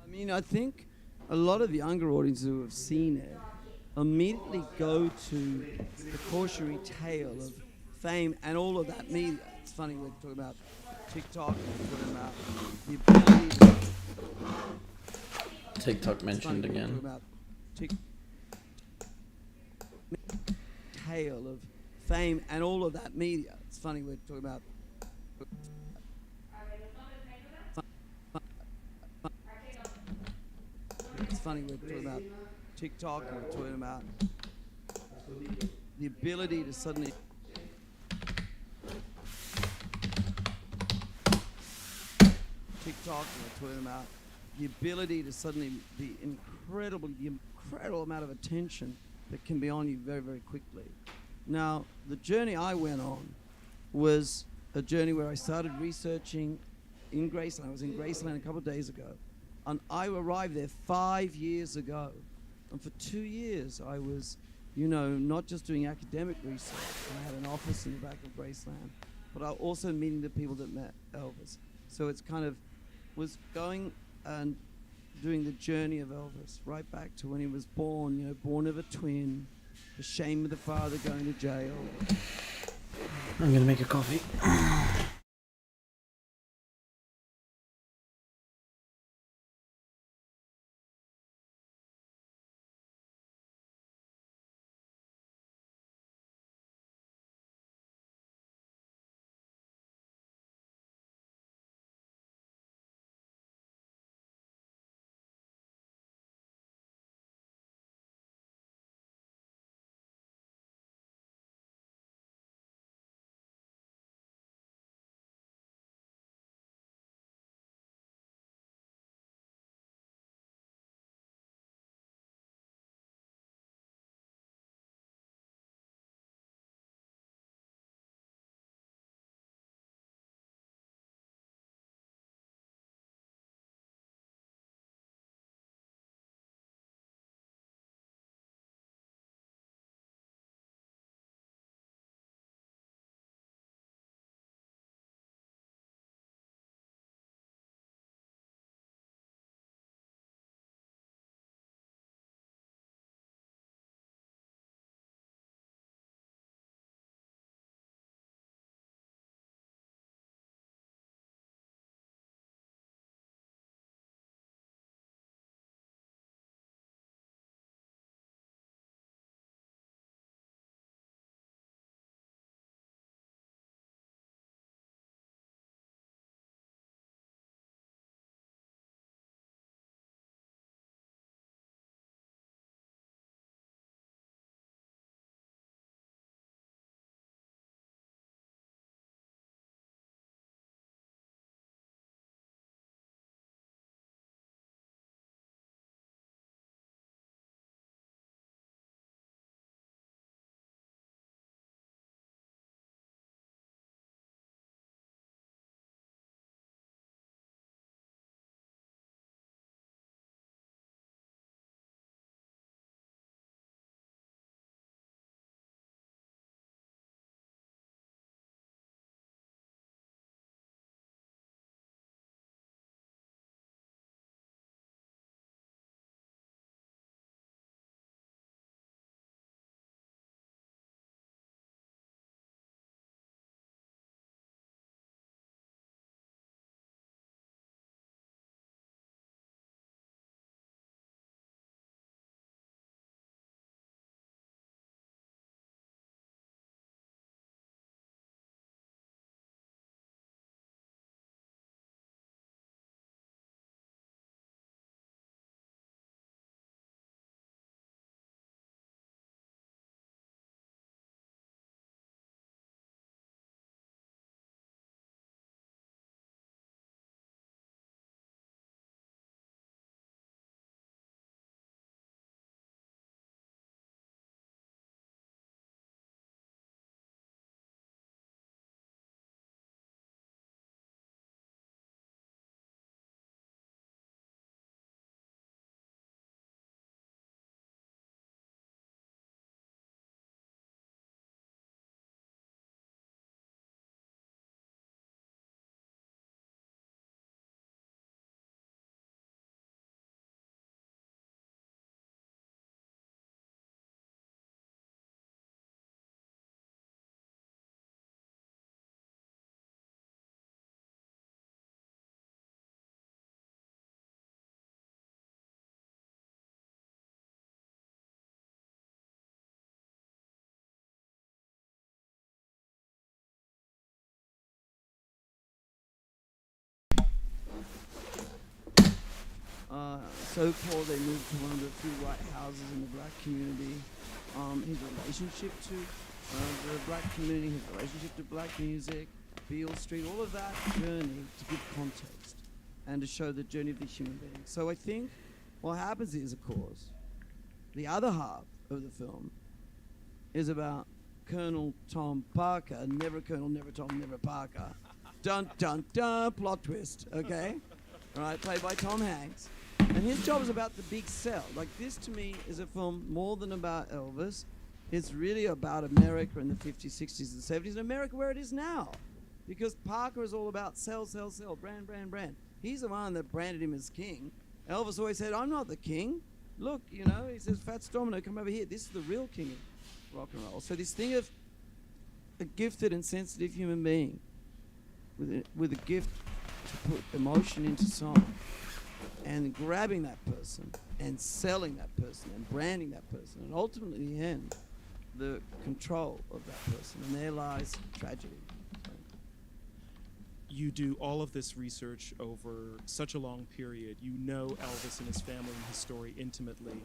I mean, I think a lot of younger audiences who have seen it immediately go to the cautionary tale of fame and all of that media. It's funny, we're talking about TikTok, we're talking about the ability to... TikTok mentioned We're again. talking about tale of fame and all of that media. It's funny, we're talking about... It's funny, we're talking about TikTok, and we're talking about the ability to suddenly... TikTok, and we're talking about the ability to suddenly be the incredible amount of attention that can be on you very, very quickly. Now, the journey I went on was a journey where I started researching in Graceland. I was in Graceland a couple of days ago, and I arrived there 5 years ago. And for 2 years, I was, you know, not just doing academic research. I had an office in the back of Graceland, but I also meeting the people that met Elvis. So it's kind of was going and doing the journey of Elvis right back to when he was born, you know, born of a twin, the shame of the father going to jail. I'm gonna make a coffee. so poor they moved to one of the few white houses in the black community. His relationship to the black community, his relationship to black music, Beale Street, all of that journey to give context and to show the journey of the human being. So I think what happens is, of course, the other half of the film is about Colonel Tom Parker, never Colonel, never Tom, never Parker. Dun, dun, dun, plot twist, okay? All right, played by Tom Hanks. And his job is about the big sell. Like, this to me is a film more than about Elvis. It's really about America in the 50s, 60s, and 70s, and America where it is now. Because Parker is all about sell, sell, sell, brand, brand, brand. He's the one that branded him as king. Elvis always said, I'm not the king. Look, you know, he says, Fats Domino, come over here. This is the real king of rock and roll. So this thing of a gifted and sensitive human being with a gift to put emotion into song and grabbing that person and selling that person and branding that person and ultimately in the end the control of that person, and there lies tragedy. You do all of this research over such a long period. You know Elvis and his family and his story intimately.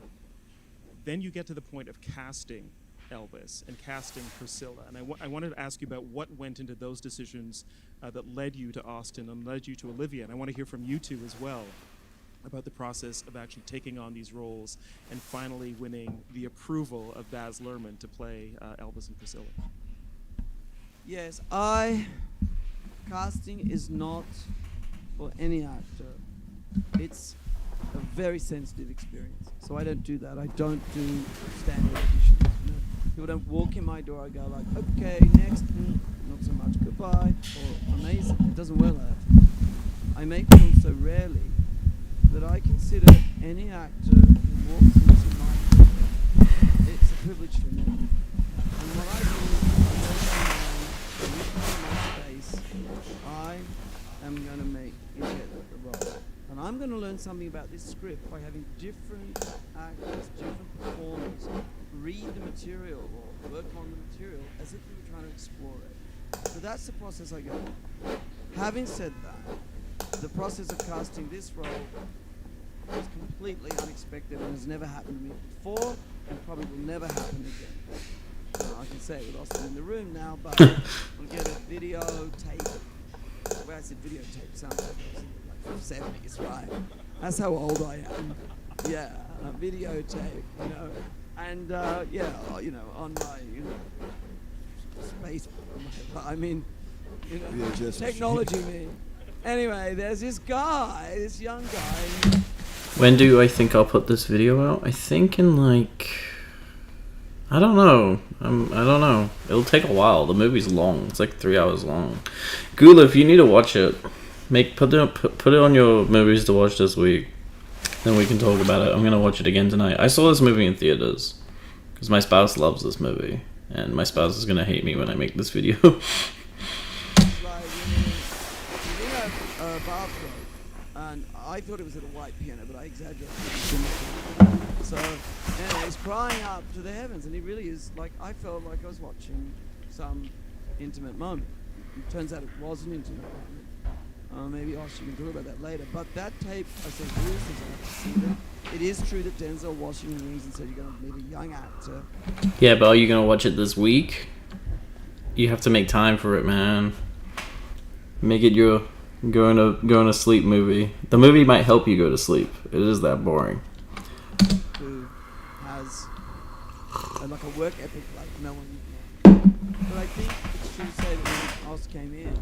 Then you get to the point of casting Elvis and casting Priscilla. And I wanted to ask you about what went into those decisions that led you to Austin and led you to Olivia. And I want to hear from you two as well about the process of actually taking on these roles and finally winning the approval of Baz Luhrmann to play Elvis and Priscilla. Yes, casting is not for any actor. It's a very sensitive experience. So I don't do that. I don't do standard auditions. You know? People don't walk in my door, I go like, okay, next, not so much, goodbye, or amazing. It doesn't work like that. I make films so rarely that I consider any actor who walks into my door, it's a privilege for me. And what I do is I am going to make you get the role. And I'm going to learn something about this script by having different actors, different performers read the material or work on the material as if we were trying to explore it. So that's the process I go through. Having said that, the process of casting this role was completely unexpected and has never happened to me before and probably will never happen again. I can say it with Austin in the room now, but we'll get a videotape. Well, I said videotape, sounds like from 70s, right? That's how old I am. Yeah, a videotape, you know. And, yeah, you know, on my, you know, space, whatever. I mean, you know, technology me. Anyway, there's this guy, this young guy. When do I think I'll put this video out? I think in like... I don't know. I don't know. It'll take a while. The movie's long. It's like 3 hours long. Gula, if you need to watch it, put it on your movies to watch this week. Then we can talk about it. I'm gonna watch it again tonight. I saw this movie in theaters because my spouse loves this movie, and my spouse is gonna hate me when I make this video. And I thought it was at a white piano, but I exaggerated. So, anyway, he's crying up to the heavens, and he really is like, I felt like I was watching some intimate moment. It turns out it was an intimate moment. Maybe Austin can talk about that later. But that tape, I said, Bruce, I have to see that. It is true that Denzel Washington rings and said you're going to meet a young actor. Yeah, but are you gonna watch it this week? You have to make time for it, man. Make it your going to sleep movie. The movie might help you go to sleep. It is that boring. Who has like a work ethic like no one. But I think it's true to say that when Oz came in,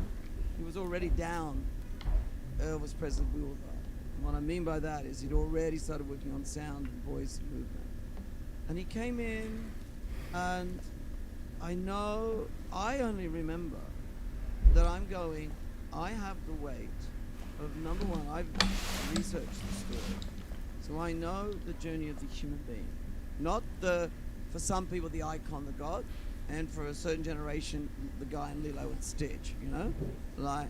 he was already down Elvis Presley Boulevard. And what I mean by that is he'd already started working on sound and voice and movement. And he came in, and I only remember that I have the weight of, number one, I've researched the story. So I know the journey of the human being. Not for some people, the icon, the god, and for a certain generation, the guy in Lilo and Stitch, you know? Like,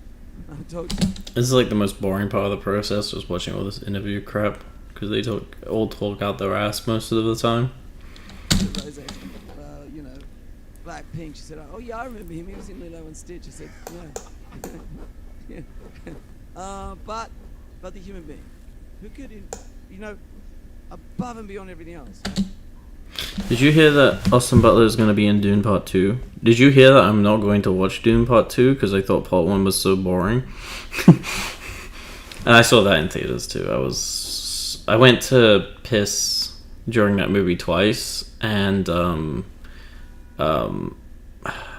I told you. This is like the most boring part of the process, was watching all this interview crap, because they all talk out their ass most of the time. Rose, you know, Blackpink, she said, oh yeah, I remember him, he was in Lilo and Stitch. I said, yeah. Yeah. But the human being, who could, you know, above and beyond everything else. Did you hear that Austin Butler is going to be in Dune Part 2? Did you hear that I'm not going to watch Dune Part 2 because I thought Part 1 was so boring? And I saw that in theaters too. I went to piss during that movie twice, and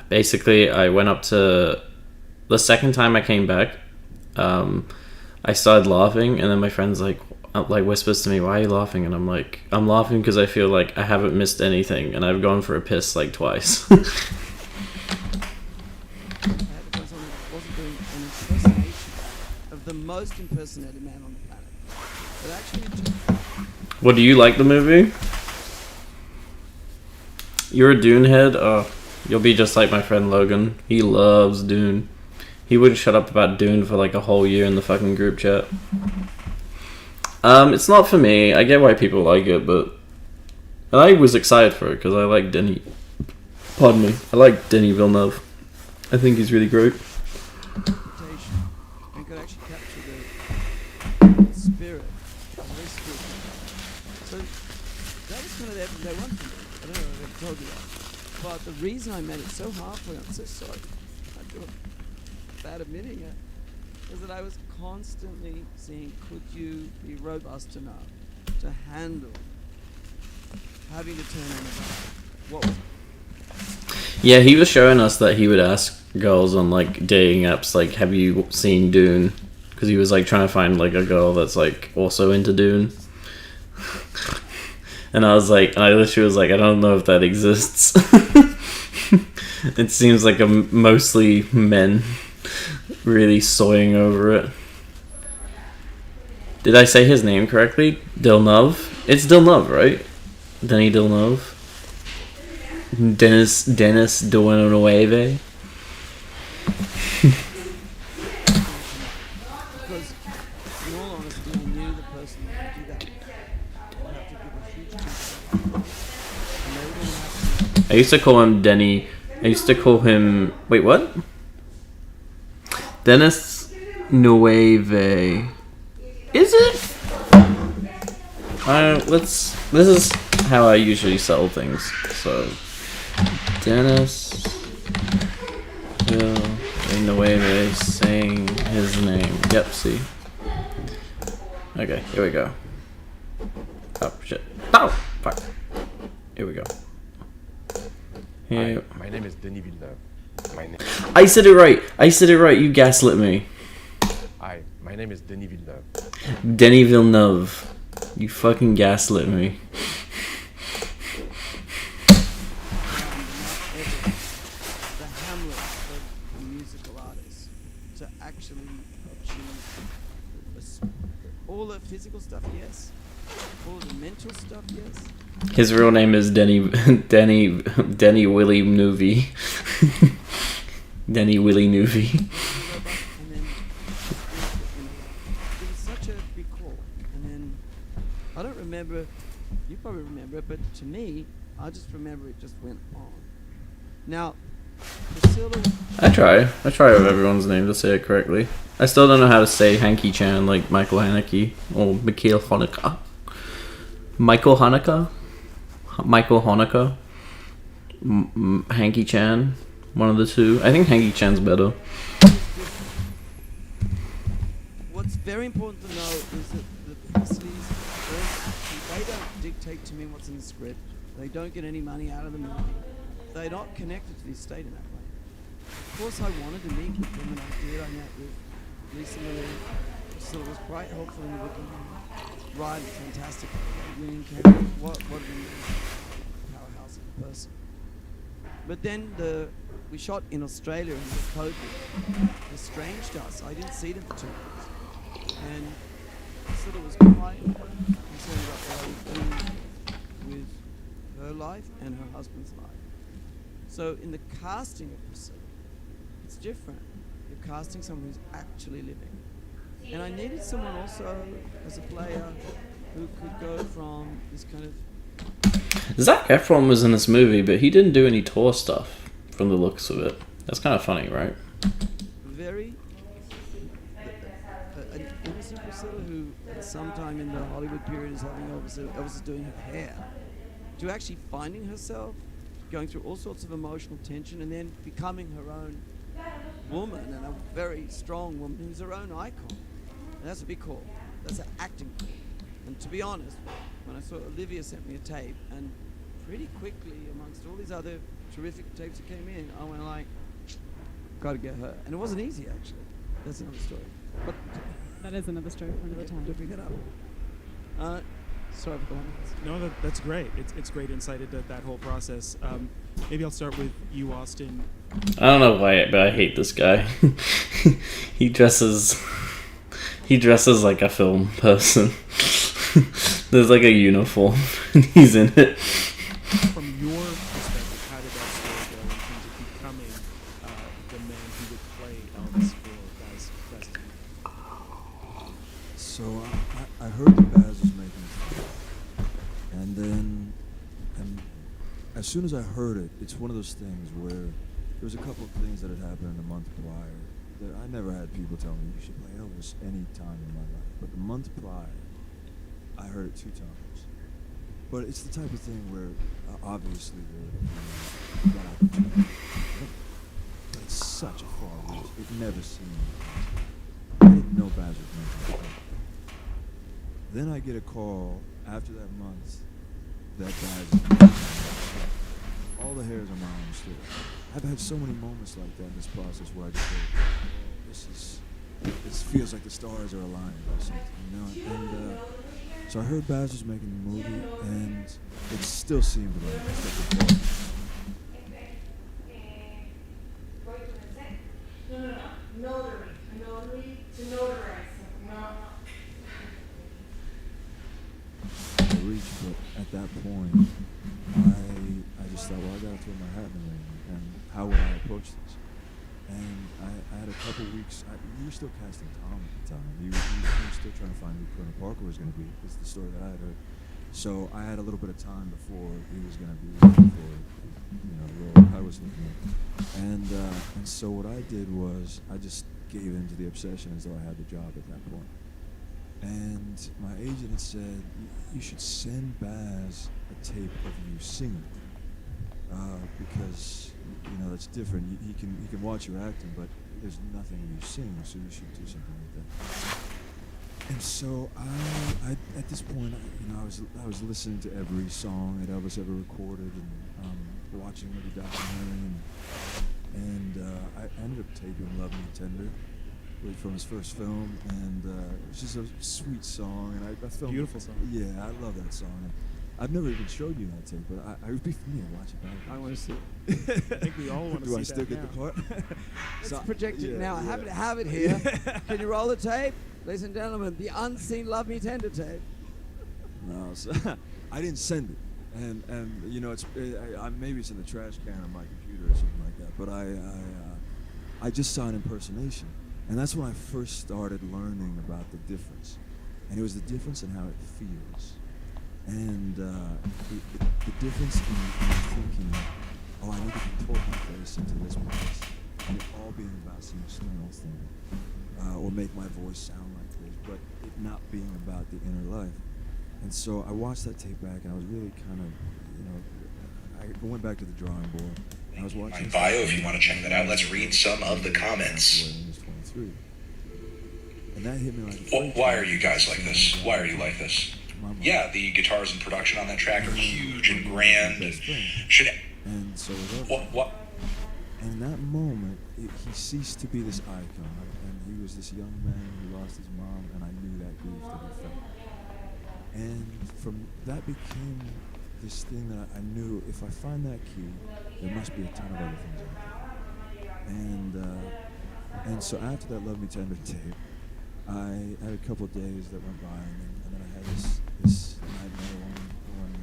basically I went up to the second time I came back. I started laughing, and then my friend's like whispers to me, "Why are you laughing?" And I'm like, "I'm laughing because I feel like I haven't missed anything, and I've gone for a piss like twice." Wasn't doing an impersonation of the most impersonated man on the planet. But actually, What, do you like the movie? You're a Dune head? Oh, you'll be just like my friend Logan. He loves Dune. He wouldn't shut up about Dune for like a whole year in the fucking group chat. It's not for me. I get why people like it, but I was excited for it because I like Denis. Pardon me. I like Denis Villeneuve. I think he's really great. and could actually capture the spirit of this group. So that was kind of the everyday one for me. I don't know if I've ever told you that. But the reason I made it so hard for me, I'm so sorry, I feel bad admitting it, is that I was constantly seeing, could you be robust enough to handle having to turn on the back? What was Yeah, he was showing us that he would ask girls on like dating apps, like, "Have you seen Dune?" Because he was like trying to find like a girl that's like also into Dune. And I literally was like, I don't know if that exists. It seems like mostly men really soying over it. Did I say his name correctly? Villeneuve? It's Villeneuve, right? Denis Villeneuve? Dennis Villeneuve? because, in all honesty, I knew the person that would do that. I'd have to give a huge consideration. And they were going to have to I used to call him Denny. I used to call him... Wait, what? Dennis Nueve. Is it? This is how I usually sell things. So, Dennis Nueve, saying his name. Yep, see. Okay, here we go. Oh, shit. Oh, fuck. Here we go. Here. Hi, my name is Denis Villeneuve. I said it right. You gaslit me. Hi, my name is Denis Villeneuve. Denis Villeneuve. You fucking gaslit me. the Hamlet of the musical artists to actually achieve all the physical stuff, yes. All the mental stuff, yes. His real name is Denny Willy Nuvi. Denny Willy Nuvi. And then it was such a big call. And then I don't remember, you probably remember it, but to me, I just remember it just went on. Now, Priscilla. I try with everyone's name to say it correctly. I still don't know how to say Hanky Chan like Michael Haneke or Mikhail Hanukkah. Michael Hanukkah? Michael Hanukkah? Hanky Chan? One of the two. I think Hanky Chan's better. What's very important to know is that the Presleys, they don't dictate to me what's in the script. They don't get any money out of the movie. They're not connected to the estate in that way. Of course, I wanted to meet with them, and I did. I met with Lisa Marie. So it was quite helpful in the booking. Ryan, fantastic. Winning Cameron, what a powerhouse of a person. But then we shot in Australia and the COVID estranged us. I didn't see them for 2 months. And Priscilla was quite concerned about what I was doing with her life and her husband's life. So in the casting of Priscilla, it's different. You're casting someone who's actually living. And I needed someone also as a player who could go from this kind of... Zac Efron was in this movie, but he didn't do any tour stuff from the looks of it. That's kind of funny, right? very... an innocent Priscilla who, at some time in the Hollywood period, is having Elvis is doing her hair, to actually finding herself, going through all sorts of emotional tension, and then becoming her own woman, and a very strong woman who's her own icon. And that's a big call. That's an acting call. And to be honest, when I saw Olivia sent me a tape, and pretty quickly, amongst all these other terrific tapes that came in, I went like, got to get her. And it wasn't easy, actually. That's another story. But that is another story for another time. To pick it up. Sorry for going. No, that's great. It's great insight into that whole process. Maybe I'll start with you, Austin. I don't know why, but I hate this guy. He dresses like a film person. There's like a uniform, and he's in it. From your perspective, how did that story go in terms of becoming the man who would play Elvis for Baz Luhrmann? So I heard that Baz was making it, and then as soon as I heard it, it's one of those things where there was a couple of things that had happened in the month prior that I never had people tell me you should play Elvis any time in my life. But the month prior, I heard it 2 times. But it's the type of thing where obviously that opportunity, but it's such a far reach. It never seemed. I didn't know Baz was making it. Then I get a call after that month that Baz is all the hairs on my arm stood. I've had so many moments like that in this process where I just go, oh, this feels like the stars are aligned or something, you know? And so I heard Baz was making the movie, and it still seemed like it. But at that point, I just thought, well, I gotta throw my hat in the ring, and how would I approach this? And I had a couple weeks. You were still casting Tom at the time. You were still trying to find who Colonel Parker was going to be. Is the story that I had heard. So I had a little bit of time before he was going to be looking for, the role I was looking at. And so what I did was I just gave in to the obsession as though I had the job at that point. And my agent had said, you should send Baz a tape of you singing. Because that's different. He can watch your acting, but there's nothing you sing, so you should do something like that. And so I at this point, I was listening to every song that Elvis ever recorded, and watching every documentary, and I ended up taping "Love Me Tender" from his first film, and it was just a sweet song, and I felt beautiful song. Yeah, I love that song. And I've never even showed you that tape, but I would be for me to watch it back. I want to see it. I think we all want to see Do I that still get now. the part? It's projected now. I have it here. Can you roll the tape? Ladies and gentlemen, the unseen Love Me Tender tape. No, so I didn't send it, and it's maybe it's in the trash can on my computer or something like that. But I just saw an impersonation, and that's when I first started learning about the difference, and it was the difference in how it feels. And the difference in thinking, oh, I need to contort my face into this place, and it all being about some external thing, or make my voice sound like this, but it not being about the inner life. And so I watched that tape back, and I was really kind of, I went back to the drawing board. And I was watching my bio, if you want to check that out. Let's read some of the comments. When he was 23. And that hit me like Why are you guys like this? Why are you like this? Yeah, the guitars and production on that track are huge and grand. And so what? And in that moment, he ceased to be this icon, and he was this young man who lost his mom, and I knew that grief that he felt. And from that became this thing that I knew, if I find that key, there must be a ton of other things out there. And so after that Love Me Tender tape, I had a couple of days that went by, and then I had this nightmare one,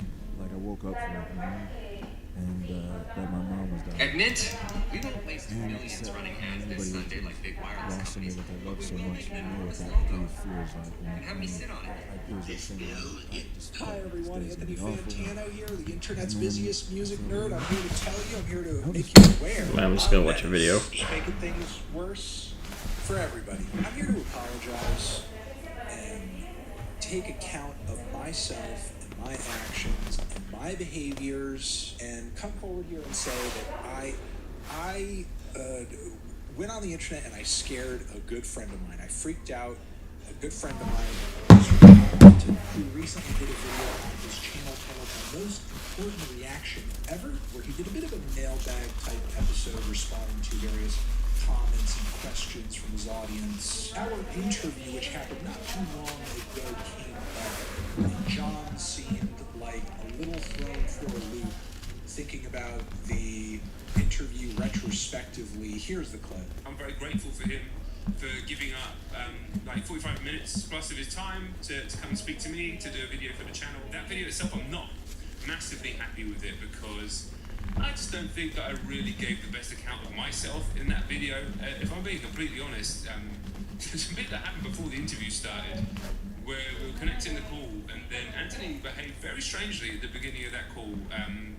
like I woke up from it, and that my mom was dying. At Mint, we won't waste And millions running ads this Sunday like big wireless lost somebody companies. that I love so much, you know what that grief feels like. And have me sit on it. It was this thing that I just Hi felt everyone, this Anthony day's gonna be awful. Fantano here, the internet's And then busiest music nerd. I'm here to tell you, I'm here to I'm make you aware. I'm just gonna watch a video. Making things worse. for everybody. I'm here to apologize and take account of myself and my actions and my behaviors and come forward here and say that I went on the internet and I scared a good friend of mine. I freaked out a good friend of mine who recently did a video on his channel titled "The Most Important Reaction Ever," where he did a bit of a mailbag type episode responding to various comments and questions from his audience. Our interview, which happened not too long ago, came up, and John seemed like a little thrown for a loop, thinking about the interview retrospectively. Here's the clip. I'm very grateful for him for giving up like 45 minutes plus of his time to come and speak to me, to do a video for the channel. That video itself, I'm not massively happy with it because I just don't think that I really gave the best account of myself in that video. If I'm being completely honest, there's a bit that happened before the interview started where we were connecting the call and then Anthony behaved very strangely at the beginning of that call,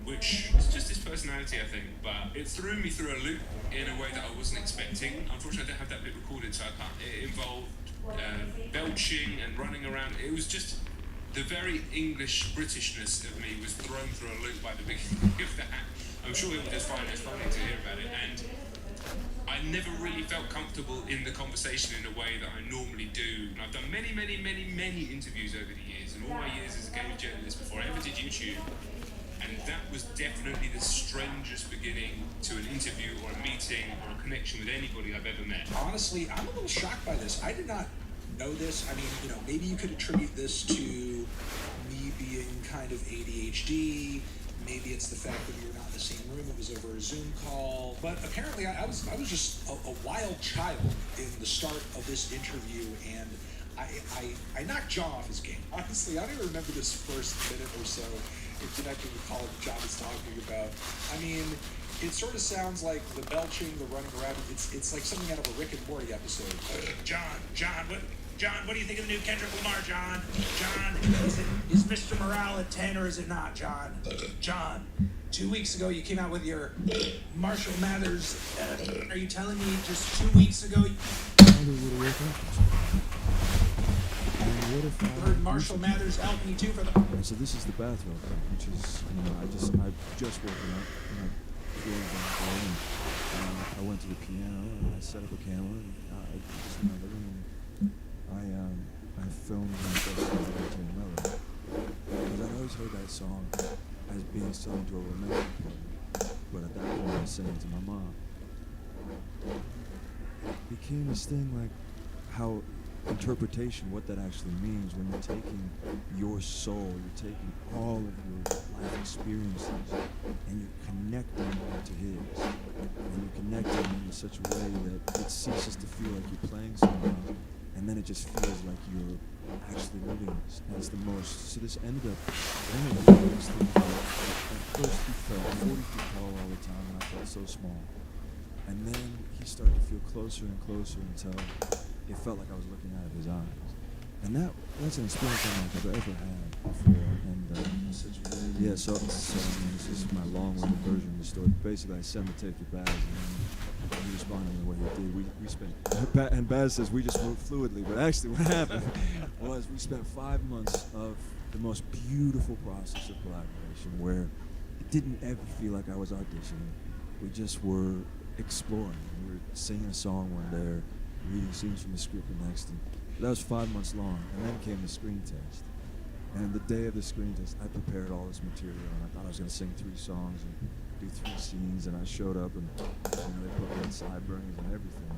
which is just his personality, I think, but it threw me through a loop in a way that I wasn't expecting. Unfortunately, I don't have that bit recorded, so I can't. It involved belching and running around. It was just the very English Britishness of me was thrown through a loop by the beginning of that. I'm sure it will just find it funny to hear about it, and I never really felt comfortable in the conversation in a way that I normally do. And I've done many interviews over the years, and all my years as a game journalist before I ever did YouTube, and that was definitely the strangest beginning to an interview or a meeting or a connection with anybody I've ever met. Honestly, I'm a little shocked by this. I did not know this. I mean, you know, maybe you could attribute this to me being kind of ADHD. Maybe it's the fact that we were not in the same room. It was over a Zoom call. But apparently, I was just a wild child in the start of this interview, and I knocked John off his game. Honestly, I don't even remember this first minute or so in connecting with Colin that John was talking about. I mean, it sort of sounds like the belching, the running around. It's like something out of a Rick and Morty episode. John, what do you think of the new Kendrick Lamar, John? John, is Mr. Morale at 10 or is it not, John? John, 2 weeks ago you came out with your Marshall Mathers. Are you telling me just 2 weeks ago you heard Marshall Mathers help me too for the... So this is the bathroom, which is, I've just woken up and I feel like and I went to the piano and I set up a camera and I just in my living room. I filmed myself to another because I'd always heard that song as being sung to a romantic partner, but at that point I was singing to my mom. It became this thing like how interpretation, what that actually means when you're taking your soul, you're taking all of your life experiences and you're connecting them to his, and you're connecting them in such a way that it ceases to feel like you're playing someone, and then it just feels like you're actually living this. And it's the most, so this ended up being this thing that at first he felt 40 feet tall all the time and I felt so small. And then he started to feel closer and closer until it felt like I was looking out of his eyes. And that's an experience I don't think I've ever had before. And yeah, so this is my long-winded version of the story. Basically, I sent him to take your bags, and he responded the way he did. We spent, and Baz says we just moved fluidly, but actually what happened was we spent 5 months of the most beautiful process of collaboration where it didn't ever feel like I was auditioning. We just were exploring. We were singing a song one day, or reading scenes from the script the next, and that was 5 months long. And then came the screen test. And the day of the screen test, I prepared all this material, and I thought I was going to sing 3 songs and do 3 scenes. And I showed up, and they put me in sideburns and everything.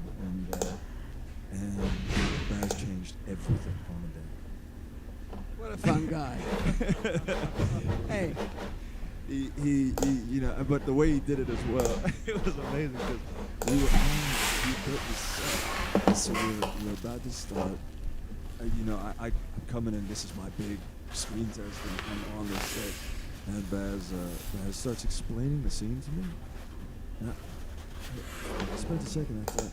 And Baz changed everything on the day. What a fun guy! Hey. He, but the way he did it as well, it was amazing because we were he built this set, so we're about to start. I'm coming in. This is my big screen test, and I'm on this set, and Baz starts explaining the scene to me, and I spent a second. I thought,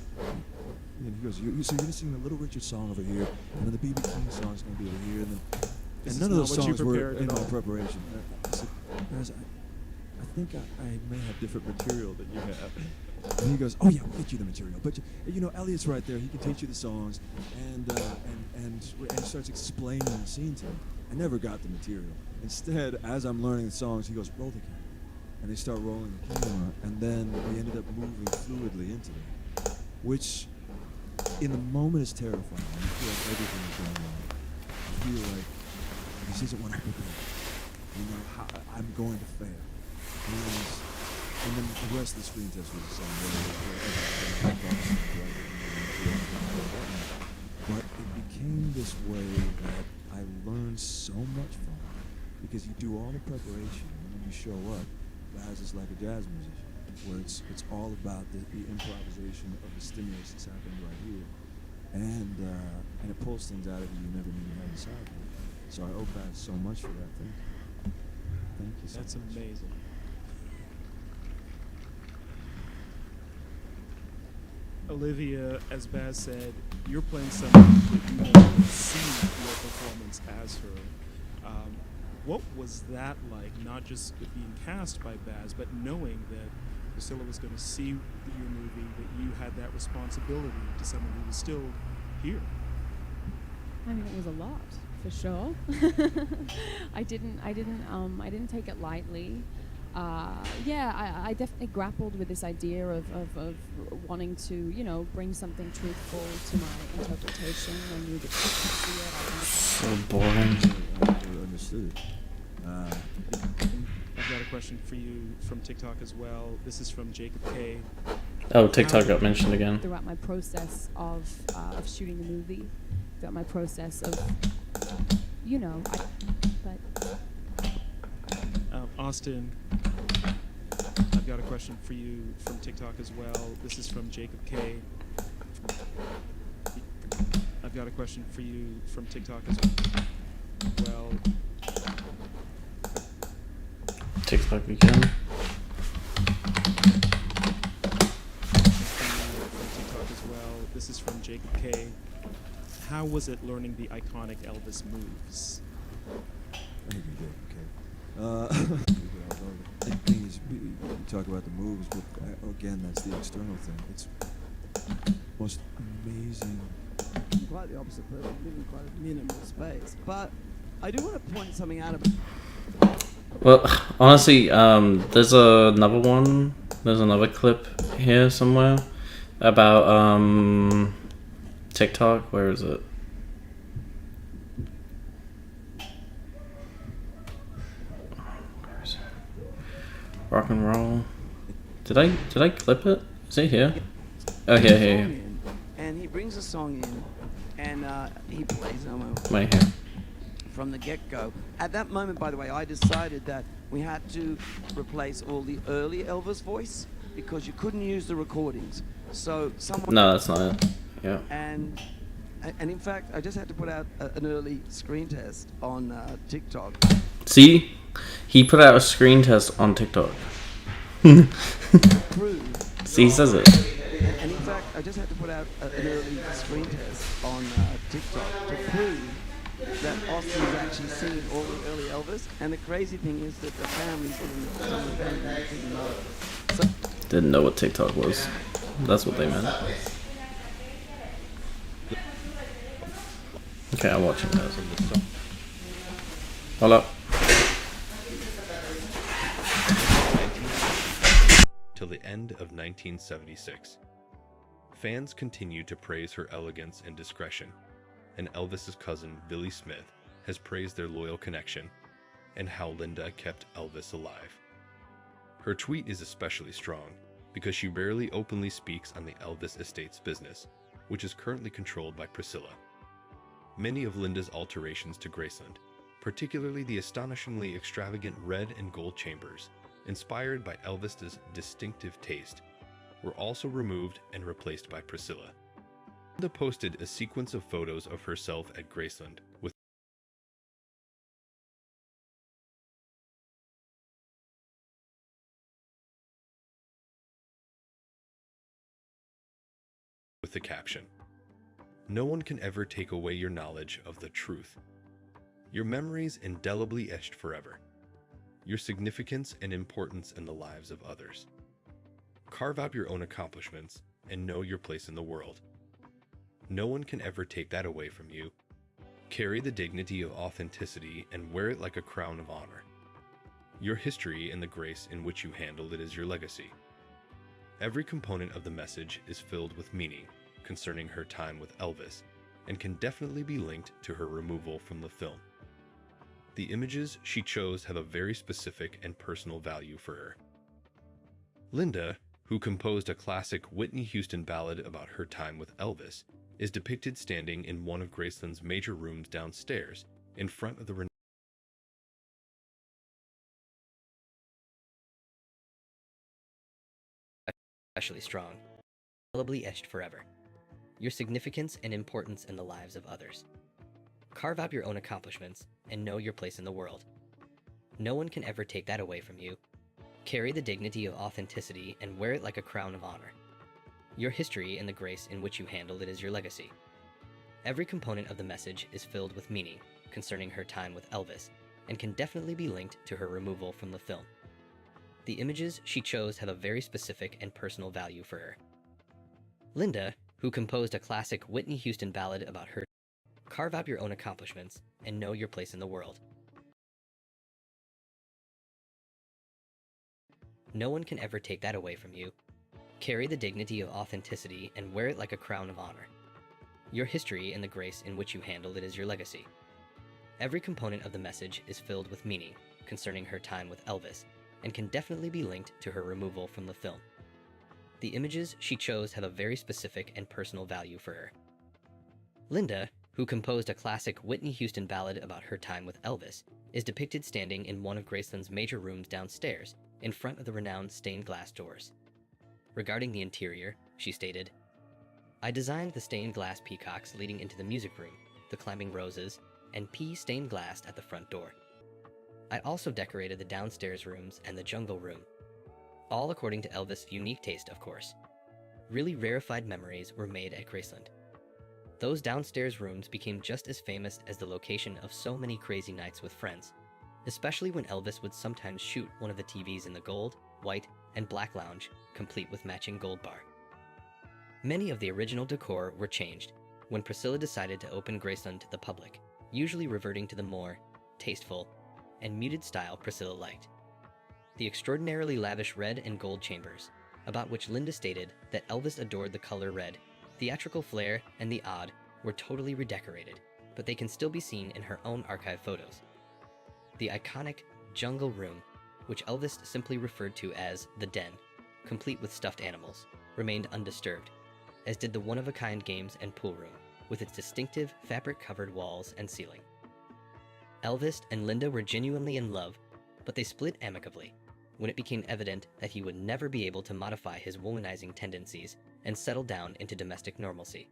he goes, so you're gonna sing the Little Richard song over here, and then the B.B. King song's gonna be over here, and none of those songs were in my preparation. I said, Baz, I think I may have different material than you have. And he goes, "Oh yeah, we'll get you the material. But you know, Elliot's right there. He can teach you the songs." And starts explaining the scene to me. I never got the material. Instead, as I'm learning the songs, he goes, "Roll the camera," and they start rolling the camera, and then we ended up moving fluidly into it, which, in the moment, is terrifying. You feel like everything is going wrong. You feel like this isn't what I prepared. You know, I'm going to fail. And then the rest of the screen test was the same way. But it became this way that I learned so much from it, because you do all the preparation, and when you show up, Baz is like a jazz musician, where it's all about the improvisation of the stimulus that's happening right here, and it pulls things out of you never knew you had inside you. So I owe Baz so much for that. Thank you so much. That's amazing. Olivia, as Baz said, you're playing someone that you don't see your performance as her. What was that like, not just being cast by Baz, but knowing that Priscilla was going to see your movie, that you had that responsibility to someone who was still here? I mean, it was a lot, for sure. I didn't take it lightly. I definitely grappled with this idea of wanting to, you know, bring something truthful to my interpretation when you get to see it. So boring. I understood it. I've got a question for you from TikTok as well. This is from Jacob K. Oh, TikTok got mentioned again. Throughout my process of shooting the movie, throughout my process of, you know, Austin, I've got a question for you from TikTok as well. This is from Jacob K. I've got a question for you from TikTok as well. TikTok again. From TikTok as well. This is from Jacob K. How was it learning the iconic Elvis moves? I think you did, okay. The thing is, we talk about the moves, but again, that's the external thing. It's most amazing. I'm quite the opposite person. I live in quite a minimal space. But I do want to point something out about. Well, honestly, there's another one. There's another clip here somewhere about TikTok. Where is it? Rock and roll. Did I clip it? Is it here? Oh, here. And he brings a song in, and he plays them Right here. from the get-go. At that moment, by the way, I decided that we had to replace all the early Elvis voice because you couldn't use the recordings. So someone. No, that's not it. Yeah. And in fact, I just had to put out an early screen test on TikTok. See, he put out a screen test on TikTok. See, he says it. And in fact, I just had to put out an early screen test on TikTok to prove that Austin was actually singing all the early Elvis. And the crazy thing is that the family didn't know. So Didn't know what TikTok was. That's what they meant. Okay, I'm watching that. Hold up. Till the end of 1976. Fans continued to praise her elegance and discretion, and Elvis's cousin, Billy Smith, has praised their loyal connection and how Linda kept Elvis alive. Her tweet is especially strong because she rarely openly speaks on the Elvis estate's business, which is currently controlled by Priscilla. Many of Linda's alterations to Graceland, particularly the astonishingly extravagant red and gold chambers, inspired by Elvis's distinctive taste, were also removed and replaced by Priscilla. Linda posted a sequence of photos of herself at Graceland with the caption, "No one can ever take away your knowledge of the truth. Your memories indelibly etched forever. Your significance and importance in the lives of others. Carve out your own accomplishments and know your place in the world. No one can ever take that away from you. Carry the dignity of authenticity and wear it like a crown of honor. Your history and the grace in which you handle it is your legacy. Every component of the message is filled with meaning concerning her time with Elvis and can definitely be linked to her removal from the film. The images she chose have a very specific and personal value for her. Linda, who composed a classic Whitney Houston ballad about her time with Elvis, is depicted standing in one of Graceland's major rooms downstairs in front of the especially strong, indelibly etched forever. Your significance and importance in the lives of others. Carve out your own accomplishments and know your place in the world. No one can ever take that away from you. Carry the dignity of authenticity and wear it like a crown of honor. Your history and the grace in which you handle it is your legacy. Every component of the message is filled with meaning concerning her time with Elvis and can definitely be linked to her removal from the film. The images she chose have a very specific and personal value for her. Linda, who composed a classic Whitney Houston ballad about her, carve out your own accomplishments and know your place in the world. No one can ever take that away from you. Carry the dignity of authenticity and wear it like a crown of honor. Your history and the grace in which you handle it is your legacy. Every component of the message is filled with meaning concerning her time with Elvis and can definitely be linked to her removal from the film. The images she chose have a very specific and personal value for her. Linda, who composed a classic Whitney Houston ballad about her time with Elvis, is depicted standing in one of Graceland's major rooms downstairs in front of the renowned stained glass doors. Regarding the interior, she stated, "I designed the stained glass peacocks leading into the music room, the climbing roses, and pea stained glass at the front door. I also decorated the downstairs rooms and the jungle room. All according to Elvis' unique taste, of course. Really rarefied memories were made at Graceland. Those downstairs rooms became just as famous as the location of so many crazy nights with friends, especially when Elvis would sometimes shoot one of the TVs in the gold, white, and black lounge, complete with matching gold bar. Many of the original decor were changed when Priscilla decided to open Graceland to the public, usually reverting to the more tasteful and muted style Priscilla liked. The extraordinarily lavish red and gold chambers, about which Linda stated that Elvis adored the color red, theatrical flair, and the odd, were totally redecorated, but they can still be seen in her own archive photos. The iconic jungle room, which Elvis simply referred to as the den, complete with stuffed animals, remained undisturbed, as did the one-of-a-kind games and pool room, with its distinctive fabric-covered walls and ceiling. Elvis and Linda were genuinely in love, but they split amicably when it became evident that he would never be able to modify his womanizing tendencies and settle down into domestic normalcy.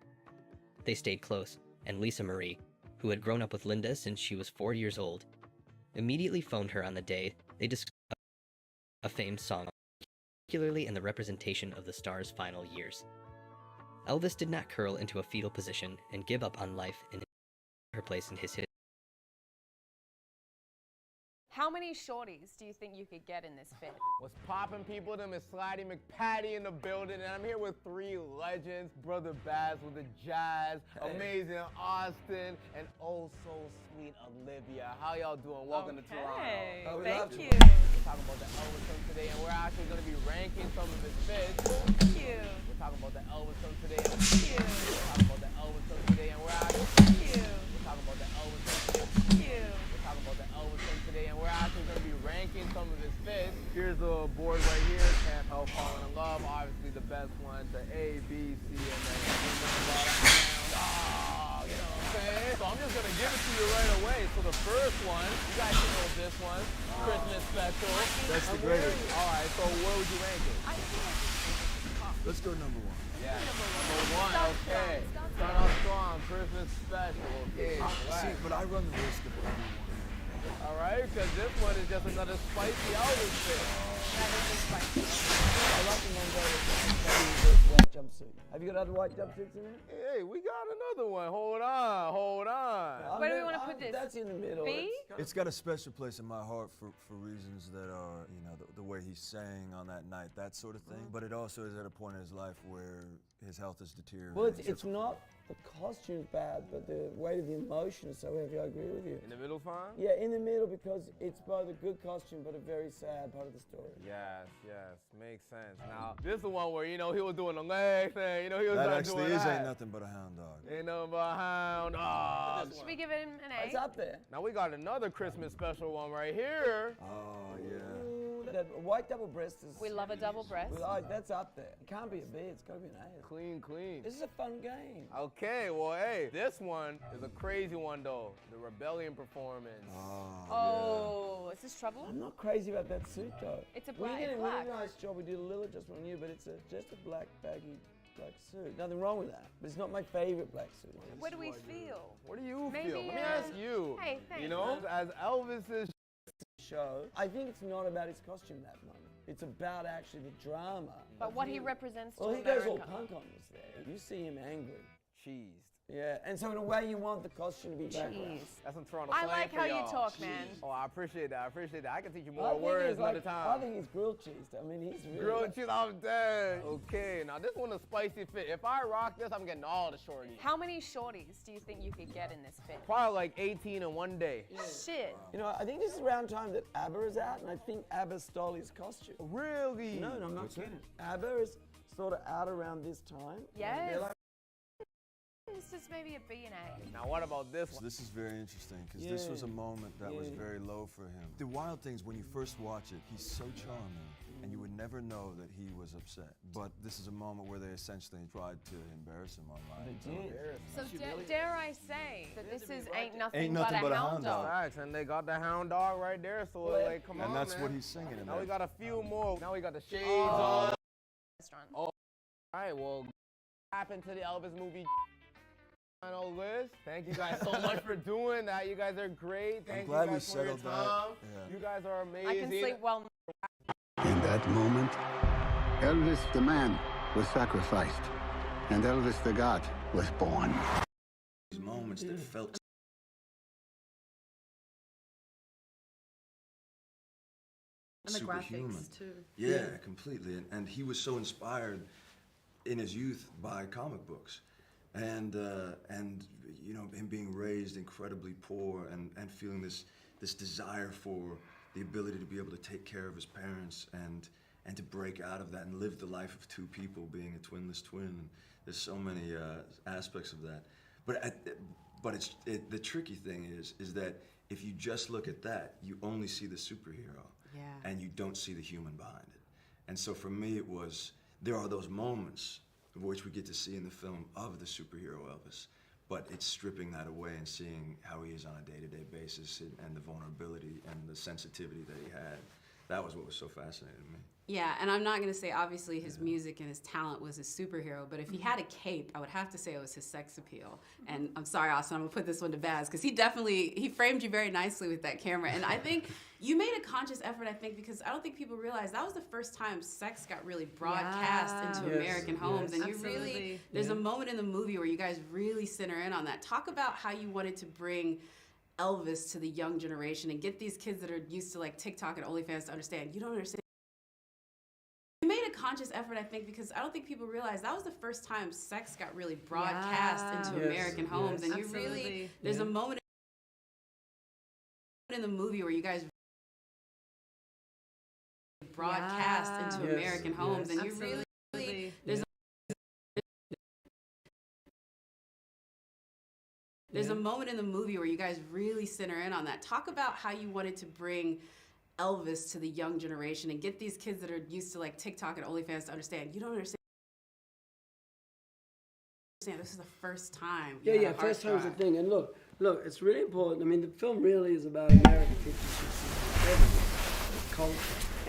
They stayed close, and Lisa Marie, who had grown up with Linda since she was 4 years old, immediately phoned her on the day they discussed a famed song, particularly in the representation of the star's final years. Elvis did not curl into a fetal position and give up on life in her place in his history. How many shorties do you think you could get in this fit? What's poppin', people? Them is Slidey McPatty in the building, and I'm here with three legends. Brother Baz with the jazz, amazing Austin, and oh so sweet Olivia. How y'all doing? Welcome to Toronto. Thank you. We're talking about the Elvis film today, and we're actually going to be ranking some of his fits. Thank you. We're talking about the Elvis film today. Thank you. We're talking about the Elvis film today, and we're actually. Thank you. We're talking about the Elvis film today. Thank you. We're talking about the Elvis film today, and we're actually going to be ranking some of his fits. Here's the board right here. Can't Help Falling in Love. Obviously the best one. The A, B, C, and then you know what I'm saying? So I'm just going to give it to you right away. So the first one, you guys can know this one. Christmas special. That's the greatest. All right, so where would you rank it? Let's go number one. Yeah, number one, okay. Start off strong, Christmas special, okay. See, but I run the risk of everyone. All right, because this one is just another spicy Elvis fit. That is a spicy. I like the one with the white jumpsuit. Have you got other white jumpsuits in there? Hey, we got another one. Hold on. Where do we want to put this? That's in the middle. B? It's got a special place in my heart for reasons that are, you know, the way he sang on that night, that sort of thing. But it also is at a point in his life where his health is deteriorating. Well, it's not the costume's bad, but the weight of the emotion is so heavy. I agree with you. In the middle fine? Yeah, in the middle, because it's both a good costume but a very sad part of the story. Yes, makes sense. Now, this is the one where, you know, he was doing the leg thing, you know, he was that doing actually is Ain't Nothing But a Hound Dog. Ain't nothing but a hound dog. Should we give him an A? It's up there. Now we got another Christmas special one right here. Oh, yeah. Ooh, that white double breast is... We love a double breast. That's up there. It can't be a B, it's got to be an A. Clean. This is a fun game. Okay, well, hey, this one is a crazy one, though. The Rebellion performance. Oh, is this trouble? I'm not crazy about that suit, though. It's a We black. did a really nice job. We did a little adjustment on you, but it's just a black, baggy black suit. Nothing wrong with that. But it's not my favorite black suit. What do we feel? What do you Maybe, feel? Let me ask you. Hey, thanks. You know, as Elvis's show, I think it's not about his costume that moment. It's about actually the drama. But what he represents to Well, he America. goes all punk on us there. You see him angry. cheesed. Yeah, and so in a way you want the costume to be background. That's some Toronto I slang like for how you y'all. talk, man. Oh, I appreciate that. I appreciate that. I can teach you I more think words he's another like, time. I think he's grilled cheesed. I mean, he's really... Grilled cheese, I'm dead. Okay, now this one is spicy fit. If I rock this, I'm getting all the shorties. How many shorties do you think you could get in this fit? Probably like 18 in one day. Shit. You know, I think this is around time that ABBA is out, and I think ABBA stole his costume. Really? No, I'm not kidding. ABBA is sort of out around this time. Yes. They're like, This is maybe a B and A. Now what about this one? This is very interesting because this was a moment that was very low for him. The wild thing is when you first watch it, he's so charming and you would never know that he was upset. But this is a moment where they essentially tried to embarrass him online. They did. So dare I say that this is ain't nothing, Ain't Nothing But a Hound Dog. Facts, and they got the hound dog right there, so like, come on, And that's man. what he's singing in Now we there. got a few more. Now we got the shades on. Restaurant. Oh, all right, well, happened to the Elvis movie list. Thank you guys so much for doing that. You guys are great. Thank glad you we guys for your settled that. time. Yeah. You guys are amazing. I can sleep well. In that moment, Elvis the man was sacrificed, and Elvis the God was born. These moments that felt And the superhuman. graphics, too. Yeah, completely. And he was so inspired in his youth by comic books. And you know, him being raised incredibly poor and feeling this desire for the ability to be able to take care of his parents and to break out of that and live the life of two people, being a twinless twin. And there's so many aspects of that. But the tricky thing is that if you just look at that, you only see the superhero. Yeah. And you don't see the human behind it. And so for me, it was, there are those moments which we get to see in the film of the superhero Elvis, but it's stripping that away and seeing how he is on a day-to-day basis and the vulnerability and the sensitivity that he had. That was what was so fascinating to me. Yeah, and I'm not going to say obviously his music and his talent was his superhero, but if he had a cape, I would have to say it was his sex appeal. And I'm sorry, Austin, I'm going to put this one to Baz, because he framed you very nicely with that camera. And I think you made a conscious effort, I think, because I don't think people realize that was the first time sex got really broadcast into American homes. And you really, there's a moment in the movie where you guys really center in on that. Talk about how you wanted to bring Elvis to the young generation and get these kids that are used to like TikTok and OnlyFans to understand. You don't understand. You made a conscious effort, I think, because I don't think people realize that was the first time sex got really broadcast into American homes. And you really, there's a moment in the movie where you guys broadcast into American homes. And you really, there's a moment in the movie where you guys really center in on that. Talk about how you wanted to bring Elvis to the young generation and get these kids that are used to like TikTok and OnlyFans to understand. You don't understand. This is the first time. Yeah, first time's the thing. And look, it's really important. I mean, the film really is about American 50s, 60s, culture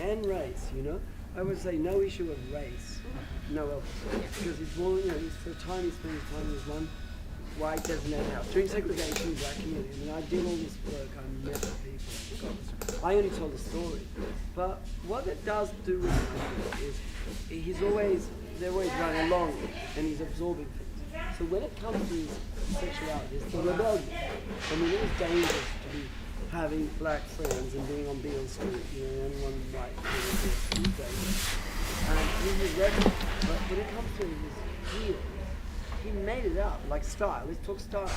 and race, you know? I would say no issue of race, no Elvis. Because he's born, you know, he's for a time, he spent his time as one white designated house. During segregation, black community. I mean, I did all this work, I met the people. I only told the story. But what it does do with the film is they're always running along and he's absorbing things. So So when it comes to his sexuality, it's the rebellion. I mean, it was dangerous to be having black friends and being on Beale Street, you know, anyone white, it was dangerous. And he was rebel, but when it comes to his heel, he made it up, like style. Let's talk style.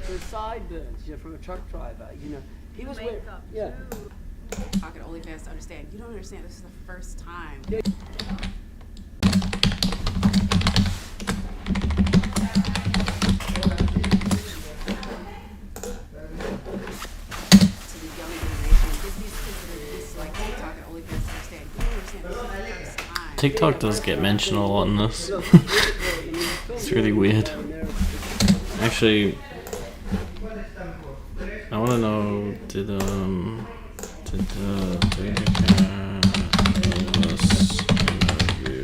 So sideburns, you know, from a truck driver, you know. He was wearing, yeah. Talking OnlyFans to understand. You don't understand. This is the first time. Yeah. TikTok does get mentioned a lot in this. It's really weird. Actually, I want to know, did Doja Cat Elvis interview?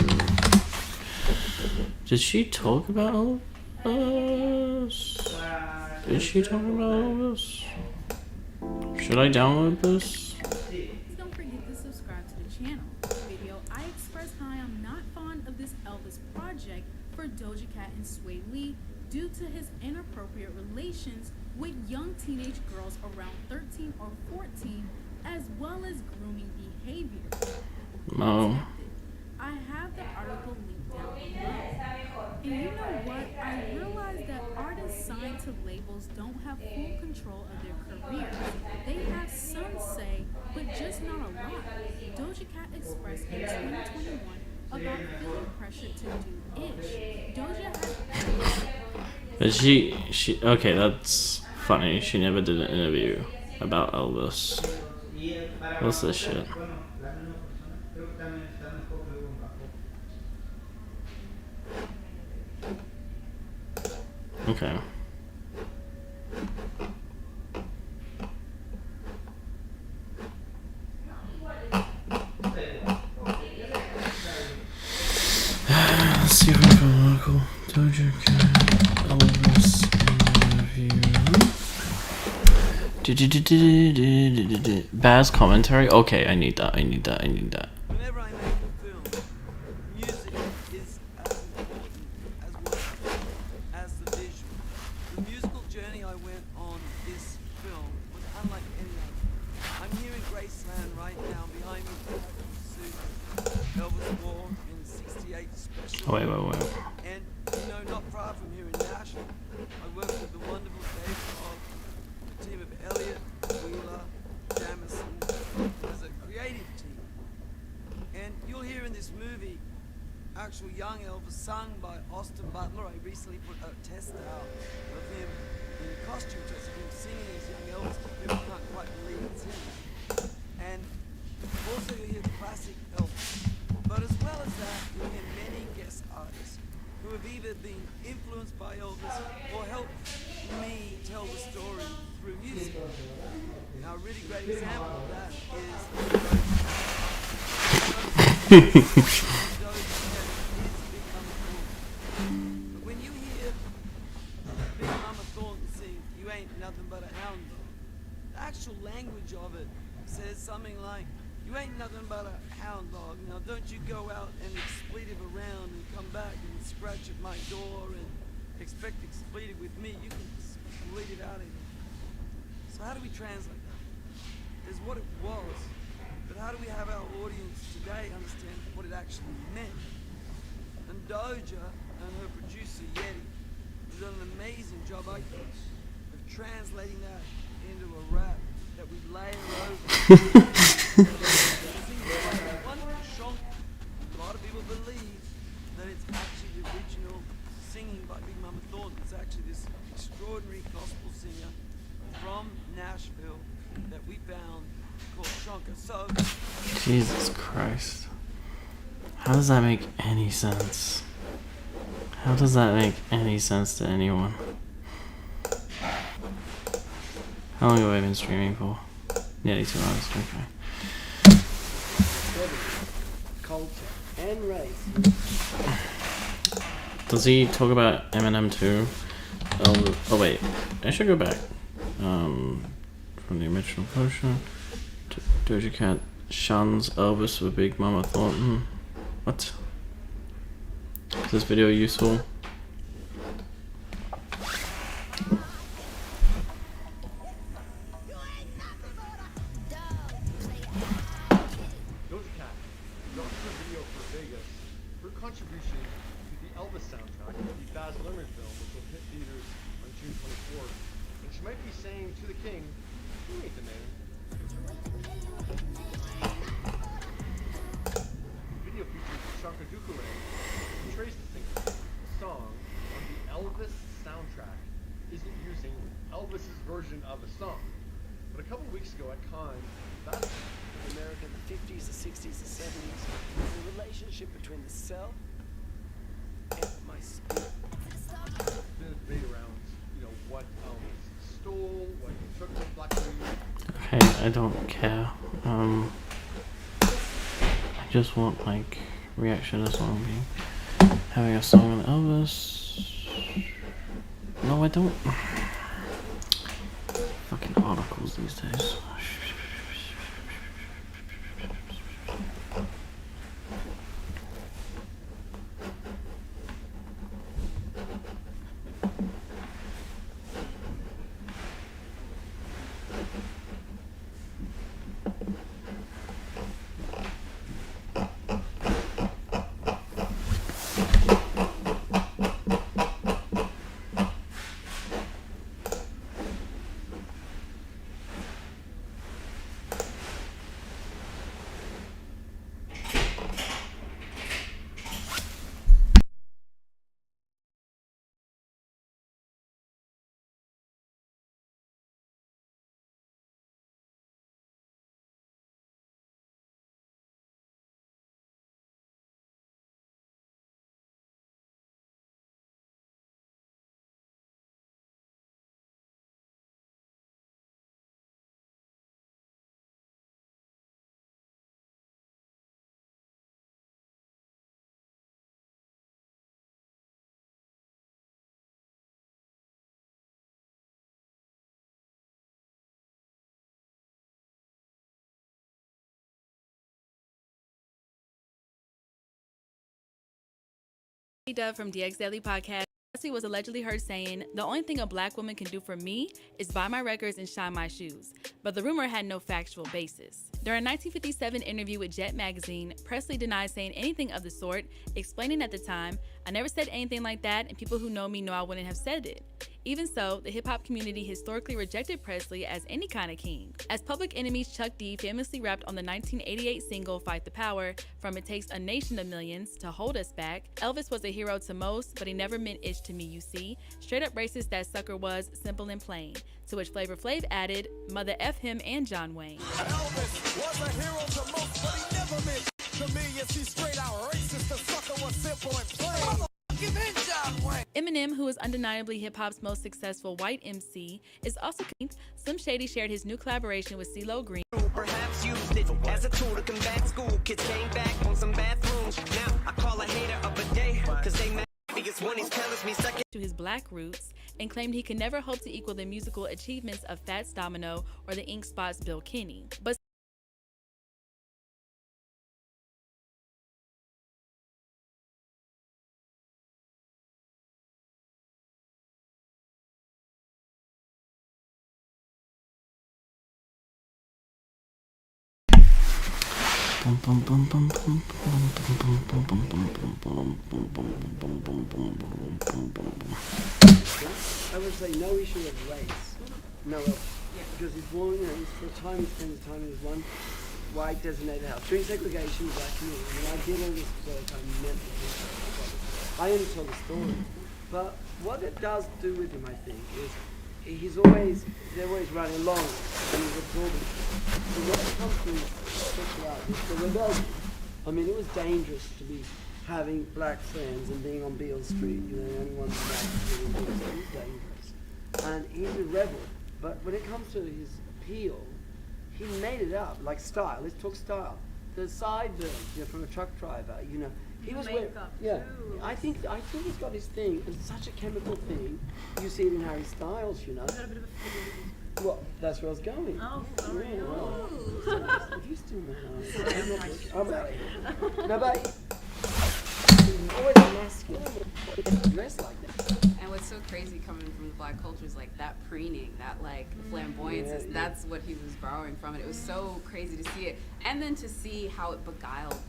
Did she talk about Elvis? Did she talk about Elvis? Should I download this? Don't forget to subscribe to the channel. Video, I express how I am not fond of this Elvis project for Doja Cat and Sway Lee due to his inappropriate relations with young teenage girls around 13 or 14, as well as grooming behavior. Oh. I have the article linked down below. And you know what? I realized that artists signed to labels don't have full control of their careers. They have some say, but just not a lot. Doja Cat expressed in 2021 about feeling pressure to do Ish. Doja has... But she okay, that's funny. She never did an interview about Elvis. What's this shit? Okay. Let's see if I can find an article. Doja Cat Elvis interview. Baz commentary? Okay, I need that. Whenever I make a film, music is as important as the visual. The musical journey I went on this film was unlike any other. I'm here in Graceland right now behind me, the suit Elvis wore in the '68 special. Wait. And you know, not far from here in Nashville, I worked with the wonderful Dave Cobb, the team of Elliott, Wheeler, Jamison, as a creative team. And you'll hear in this movie actual young Elvis sung by Austin Butler. I recently put a test out of him in a costume test of him singing as young Elvis. People can't quite believe it's him. And also you'll hear classic Elvis. But as well as that, you'll hear many guest artists who have either been influenced by Elvis or helped me tell the story through music. Now, a really great example of that is but when you hear Big Mama Thornton sing "You Ain't Nothing But a Hound Dog," the actual language of it says something like, "You ain't nothing but a hound dog. Now don't you go out and expletive around and come back and scratch at my door and expect expletive with me. You can bleed it out of here." So how do we translate that? There's what it was, but how do we have our audience today understand what it actually meant? And Doja and her producer Yeti have done an amazing job, I think, of translating that into a rap that we layer over. A lot of people believe that it's actually the original singing by Big Mama Thornton. It's actually this extraordinary gospel singer from Nashville that we found called Shonka. So, Jesus Christ. How does that make any sense? How does that make any sense to anyone? How long have I been streaming for? Nearly 2 hours, okay. Culture and race. Does he talk about Eminem too? Oh wait, I should go back. From the original potion. Doja Cat shuns Elvis with Big Mama Thornton. What? Is this video useful? might be saying to the king, you ain't the man. The video features Shaka Dukure and Trace the singer. The song on the Elvis soundtrack isn't using Elvis's version of a song. But a couple weeks ago at Cannes, that's In America in the 50s, the 60s, the 70s, the relationship between the self and my spirit. There's been a debate around, what Elvis stole, what he took from Black Beauty. Okay, I don't care. I just want like reaction to song being having a song on Elvis. No, I don't. Fucking articles these days. Dove from DX Daily Podcast. Presley was allegedly heard saying, "The only thing a black woman can do for me is buy my records and shine my shoes." But the rumor had no factual basis. During a 1957 interview with Jet Magazine, Presley denied saying anything of the sort, explaining at the time, "I never said anything like that, and people who know me know I wouldn't have said it." Even so, the hip-hop community historically rejected Presley as any kind of king. As Public Enemy's Chuck D famously rapped on the 1988 single Fight the Power, from It Takes a Nation of Millions to Hold Us Back, Elvis was a hero to most, but he never meant ish to me, you see. Straight up racist that sucker was, simple and plain. To which Flavor Flav added, "Mother F him and John Wayne." Elvis was a hero to most, but he never meant to me. Is he straight out racist? The sucker was simple and plain. Eminem, who is undeniably hip-hop's most successful white MC, is also Slim Shady shared his new collaboration with CeeLo Green. Perhaps used it as a tool to combat school. Kids came back on some bathrooms. Now I call a hater of a day, cause they mad because when he's telling me second to his black roots, and claimed he could never hope to equal the musical achievements of Fats Domino or the Ink Spot's Bill Kinney. But I would say no issue of race. No, because he's born, he's for a time he spends time in his one white designated house. During segregation, black community. And I did all this work, I only tell the story. But what it does do with him, I think, is they're always running along and he's absorbing. So when it comes to sexuality, it's the rebellion. I mean, it was dangerous to be having black friends and being on Beale Street, the only one black in Beale Street. It was dangerous. And he's a rebel. But when it comes to his appeal, he made it up, like style. Let's talk style. The sideburns, from a truck driver, he was wearing. Yeah, I think he's got his thing. It's such a chemical thing. You see it in Harry Styles, Well, that's where I was going. Oh, sorry. Yeah, well, if you still know, I'm out here. No, but he's always masculine, but dressed like that. And what's so crazy coming from the black culture is like that preening, that like flamboyance, that's what he was borrowing from. And it was so crazy to see it. And then to see how it beguiled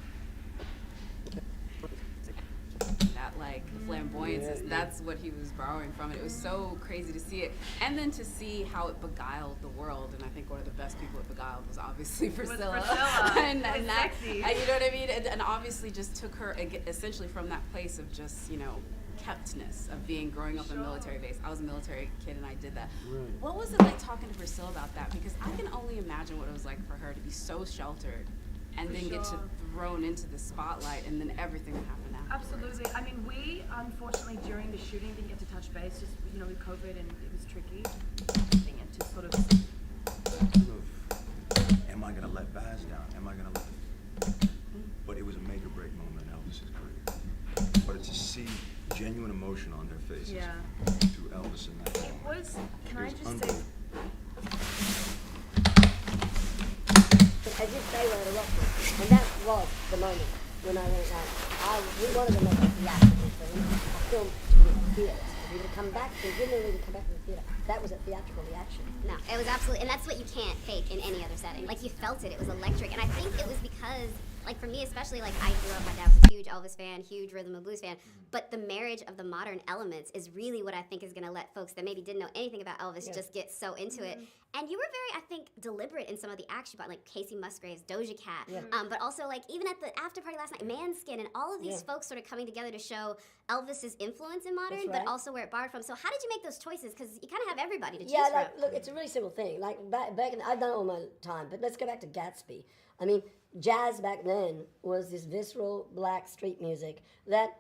that like the flamboyance. That's what he was borrowing from. It was so crazy to see it, and then to see how it beguiled the world. And I think one of the best people it beguiled was obviously Priscilla. and that, sexy. and you know what I mean? And obviously just took her essentially from that place of just, you know, keptness of growing up in a military base. I was a military kid and I did that. Right. What was it like talking to Priscilla about that? Because I can only imagine what it was like for her to be so sheltered and then get thrown into the spotlight and then everything that happened afterwards. Absolutely. I mean, we unfortunately during the shooting didn't get to touch base, just, you know, with COVID, and it was tricky. And to sort of am I gonna let Baz down? Am I gonna let? But it was a make or break moment in Elvis's career. But to see genuine emotion on their faces through Elvis and that. It was. Can I just say? As if they were at a rock concert. And that was the moment when I went like, we wanted to make a theatrical film, a film with theatres. For people to come back, they didn't really come back to the theatre. That was a theatrical reaction. No, it was absolutely, and that's what you can't fake in any other setting. Like, you felt it was electric, and I think it was because, like, for me especially, like, I grew up, my dad was a huge Elvis fan, huge rhythm and blues fan, but the marriage of the modern elements is really what I think is gonna let folks that maybe didn't know anything about Elvis just get so into it. And you were very, I think, deliberate in some of the action, like Casey Musgraves, Doja Cat, but also, like, even at the after party last night, Manskin, and all of these folks sort of coming together to show Elvis's influence in modern, but also where it borrowed from. So how did you make those choices? Because you kind of have everybody to choose from. Like, look, it's a really simple thing. Like, back in, I've done it all my time, but let's go back to Gatsby. I mean, jazz back then was this visceral black street music that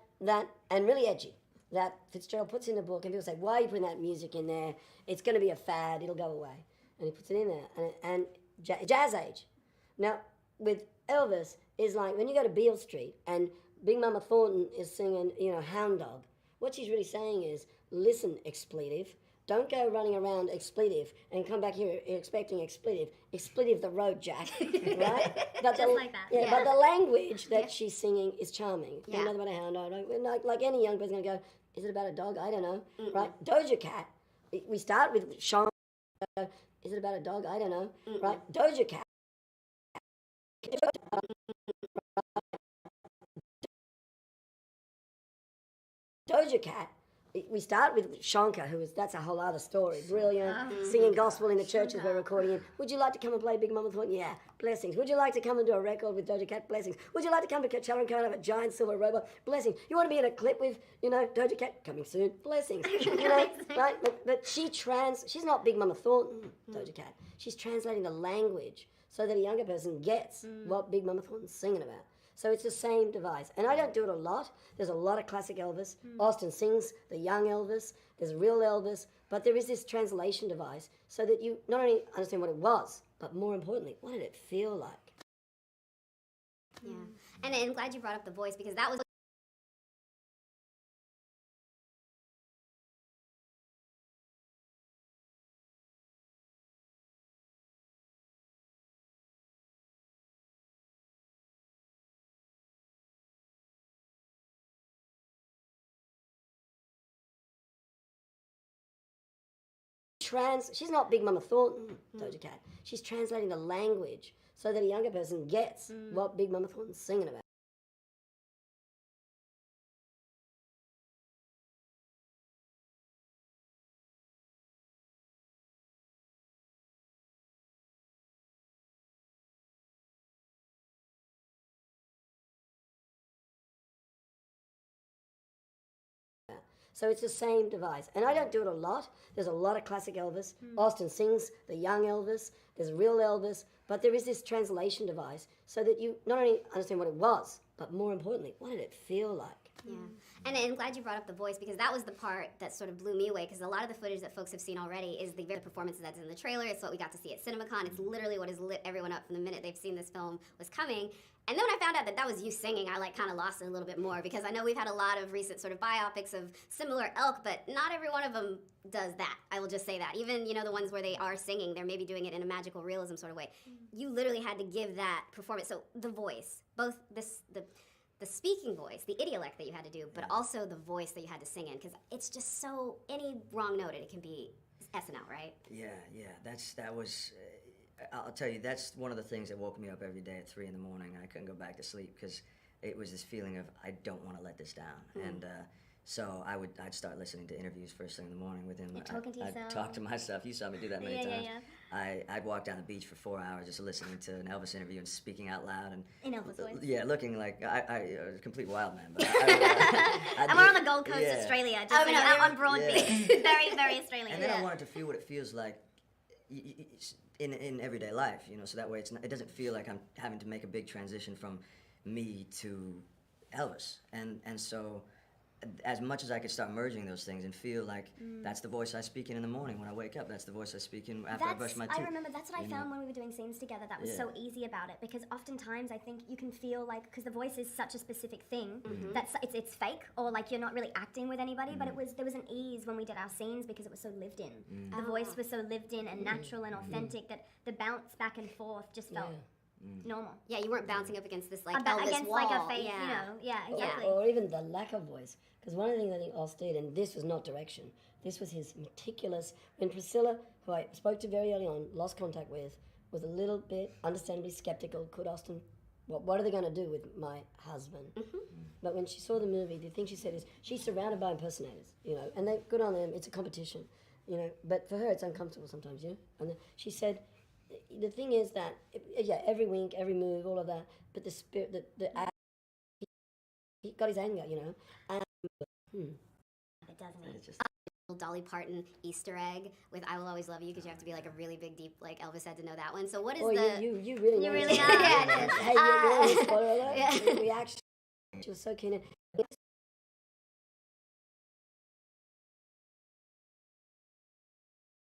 and really edgy, that Fitzgerald puts in the book, and people say, why are you putting that music in there? It's going to be a fad, it'll go away. And he puts it in there, and jazz age. Now, with Elvis, is like when you go to Beale Street and Big Mama Thornton is singing, you know, Hound Dog, what she's really saying is, listen, expletive, don't go running around expletive and come back here expecting expletive. Expletive the road, Jack, right? But Just like that. Yeah, but the language that she's singing is charming. You know about a hound dog. Like any young person's going to go, is it about a dog? I don't know, right? Doja Cat, we start with Sean. Is it about a dog? I don't know, right? Doja Cat. Doja Cat, we start with Shankar, that's a whole other story. Brilliant, singing gospel in the churches we're recording in. Would you like to come and play Big Mama Thornton? Yeah, blessings. Would you like to come and do a record with Doja Cat? Blessings. Would you like to come to Coachella and come and have a giant silver robot? Blessings. You want to be in a clip with, you know, Doja Cat? Coming soon. Blessings. You know, right? But she's not Big Mama Thornton, Doja Cat. She's translating the language so that a younger person gets what Big Mama Thornton's singing about. So it's the same device. And I don't do it a lot. There's a lot of classic Elvis. Austin sings the young Elvis. There's real Elvis. But there is this translation device so that you not only understand what it was, but more importantly, what did it feel like? Yeah. And I'm glad you brought up the voice, because that was She's not Big Mama Thornton, Doja Cat. She's translating the language so that a younger person gets what Big Mama Thornton's singing about. So it's the same device. And I don't do it a lot. There's a lot of classic Elvis. Austin sings the young Elvis. There's real Elvis. But there is this translation device so that you not only understand what it was, but more importantly, what did it feel like? Yeah, and I'm glad you brought up the voice, because that was the part that sort of blew me away, because a lot of the footage that folks have seen already is the very performances that's in the trailer. It's what we got to see at CinemaCon. It's literally what has lit everyone up from the minute they've seen this film was coming. And then when I found out that was you singing, I kind of lost it a little bit more, because I know we've had a lot of recent sort of biopics of similar ilk, but not every one of them does that. I will just say that. Even, you know, the ones where they are singing, they're maybe doing it in a magical realism sort of way. You literally had to give that performance. So the voice, both the speaking voice, the idiolect that you had to do, but also the voice that you had to sing in, because it's just so, any wrong note, it can be SNL, right? Yeah, that was, I'll tell you, that's one of the things that woke me up every day at 3 in the morning, and I couldn't go back to sleep, because it was this feeling of I don't want to let this down, and so I'd start listening to interviews first thing in the morning with him. You're talking to I'd yourself. talk to myself. You saw me do that many times. I'd walk down the beach for 4 hours just listening to an Elvis interview and speaking out loud and In Elvis voice. yeah, looking like I was a complete wild man. But And we're on the Gold Coast, yeah. Australia, just so you know, out on Broad Yeah. Beach. Very, very Australian. And then I wanted to feel what it feels like in everyday life, you know, so that way it doesn't feel like I'm having to make a big transition from me to Elvis. And so as much as I could start merging those things and feel like that's the voice I speak in the morning when I wake up, that's the voice I speak in after I brush my teeth. I remember that's what I you found know? when we were doing scenes together. That was Yeah. so easy about it, because oftentimes I think you can feel like, because the voice is such a specific thing, that's it's fake, or like you're not really acting with anybody. But there was an ease when we did our scenes because it was so lived in. The voice was so lived in and natural and authentic that the bounce back and forth just felt normal. Yeah, you weren't bouncing up against this like About- Elvis against, wall. like, a fake, yeah. you know, yeah, exactly. Or even the lack of voice. Because one of the things I think Oz did, and this was not direction, this was his meticulous. When Priscilla, who I spoke to very early on, lost contact with, was a little bit understandably skeptical. Could Austin, what are they going to do with my husband? But when she saw the movie, the thing she said is she's surrounded by impersonators, you know, and they good on them. It's a competition, you know. But for her, it's uncomfortable sometimes, you know. And she said, the thing is that every wink, every move, all of that. But the spirit, he got his anger, you know. And, It doesn't. Dolly Parton Easter egg with "I Will Always Love You," because you have to be like a really big, deep, like Elvis had to know that one. So what is the? You really know. You really this. are. Hey, you know, spoiler alert. Yeah. The reaction. She was so keen.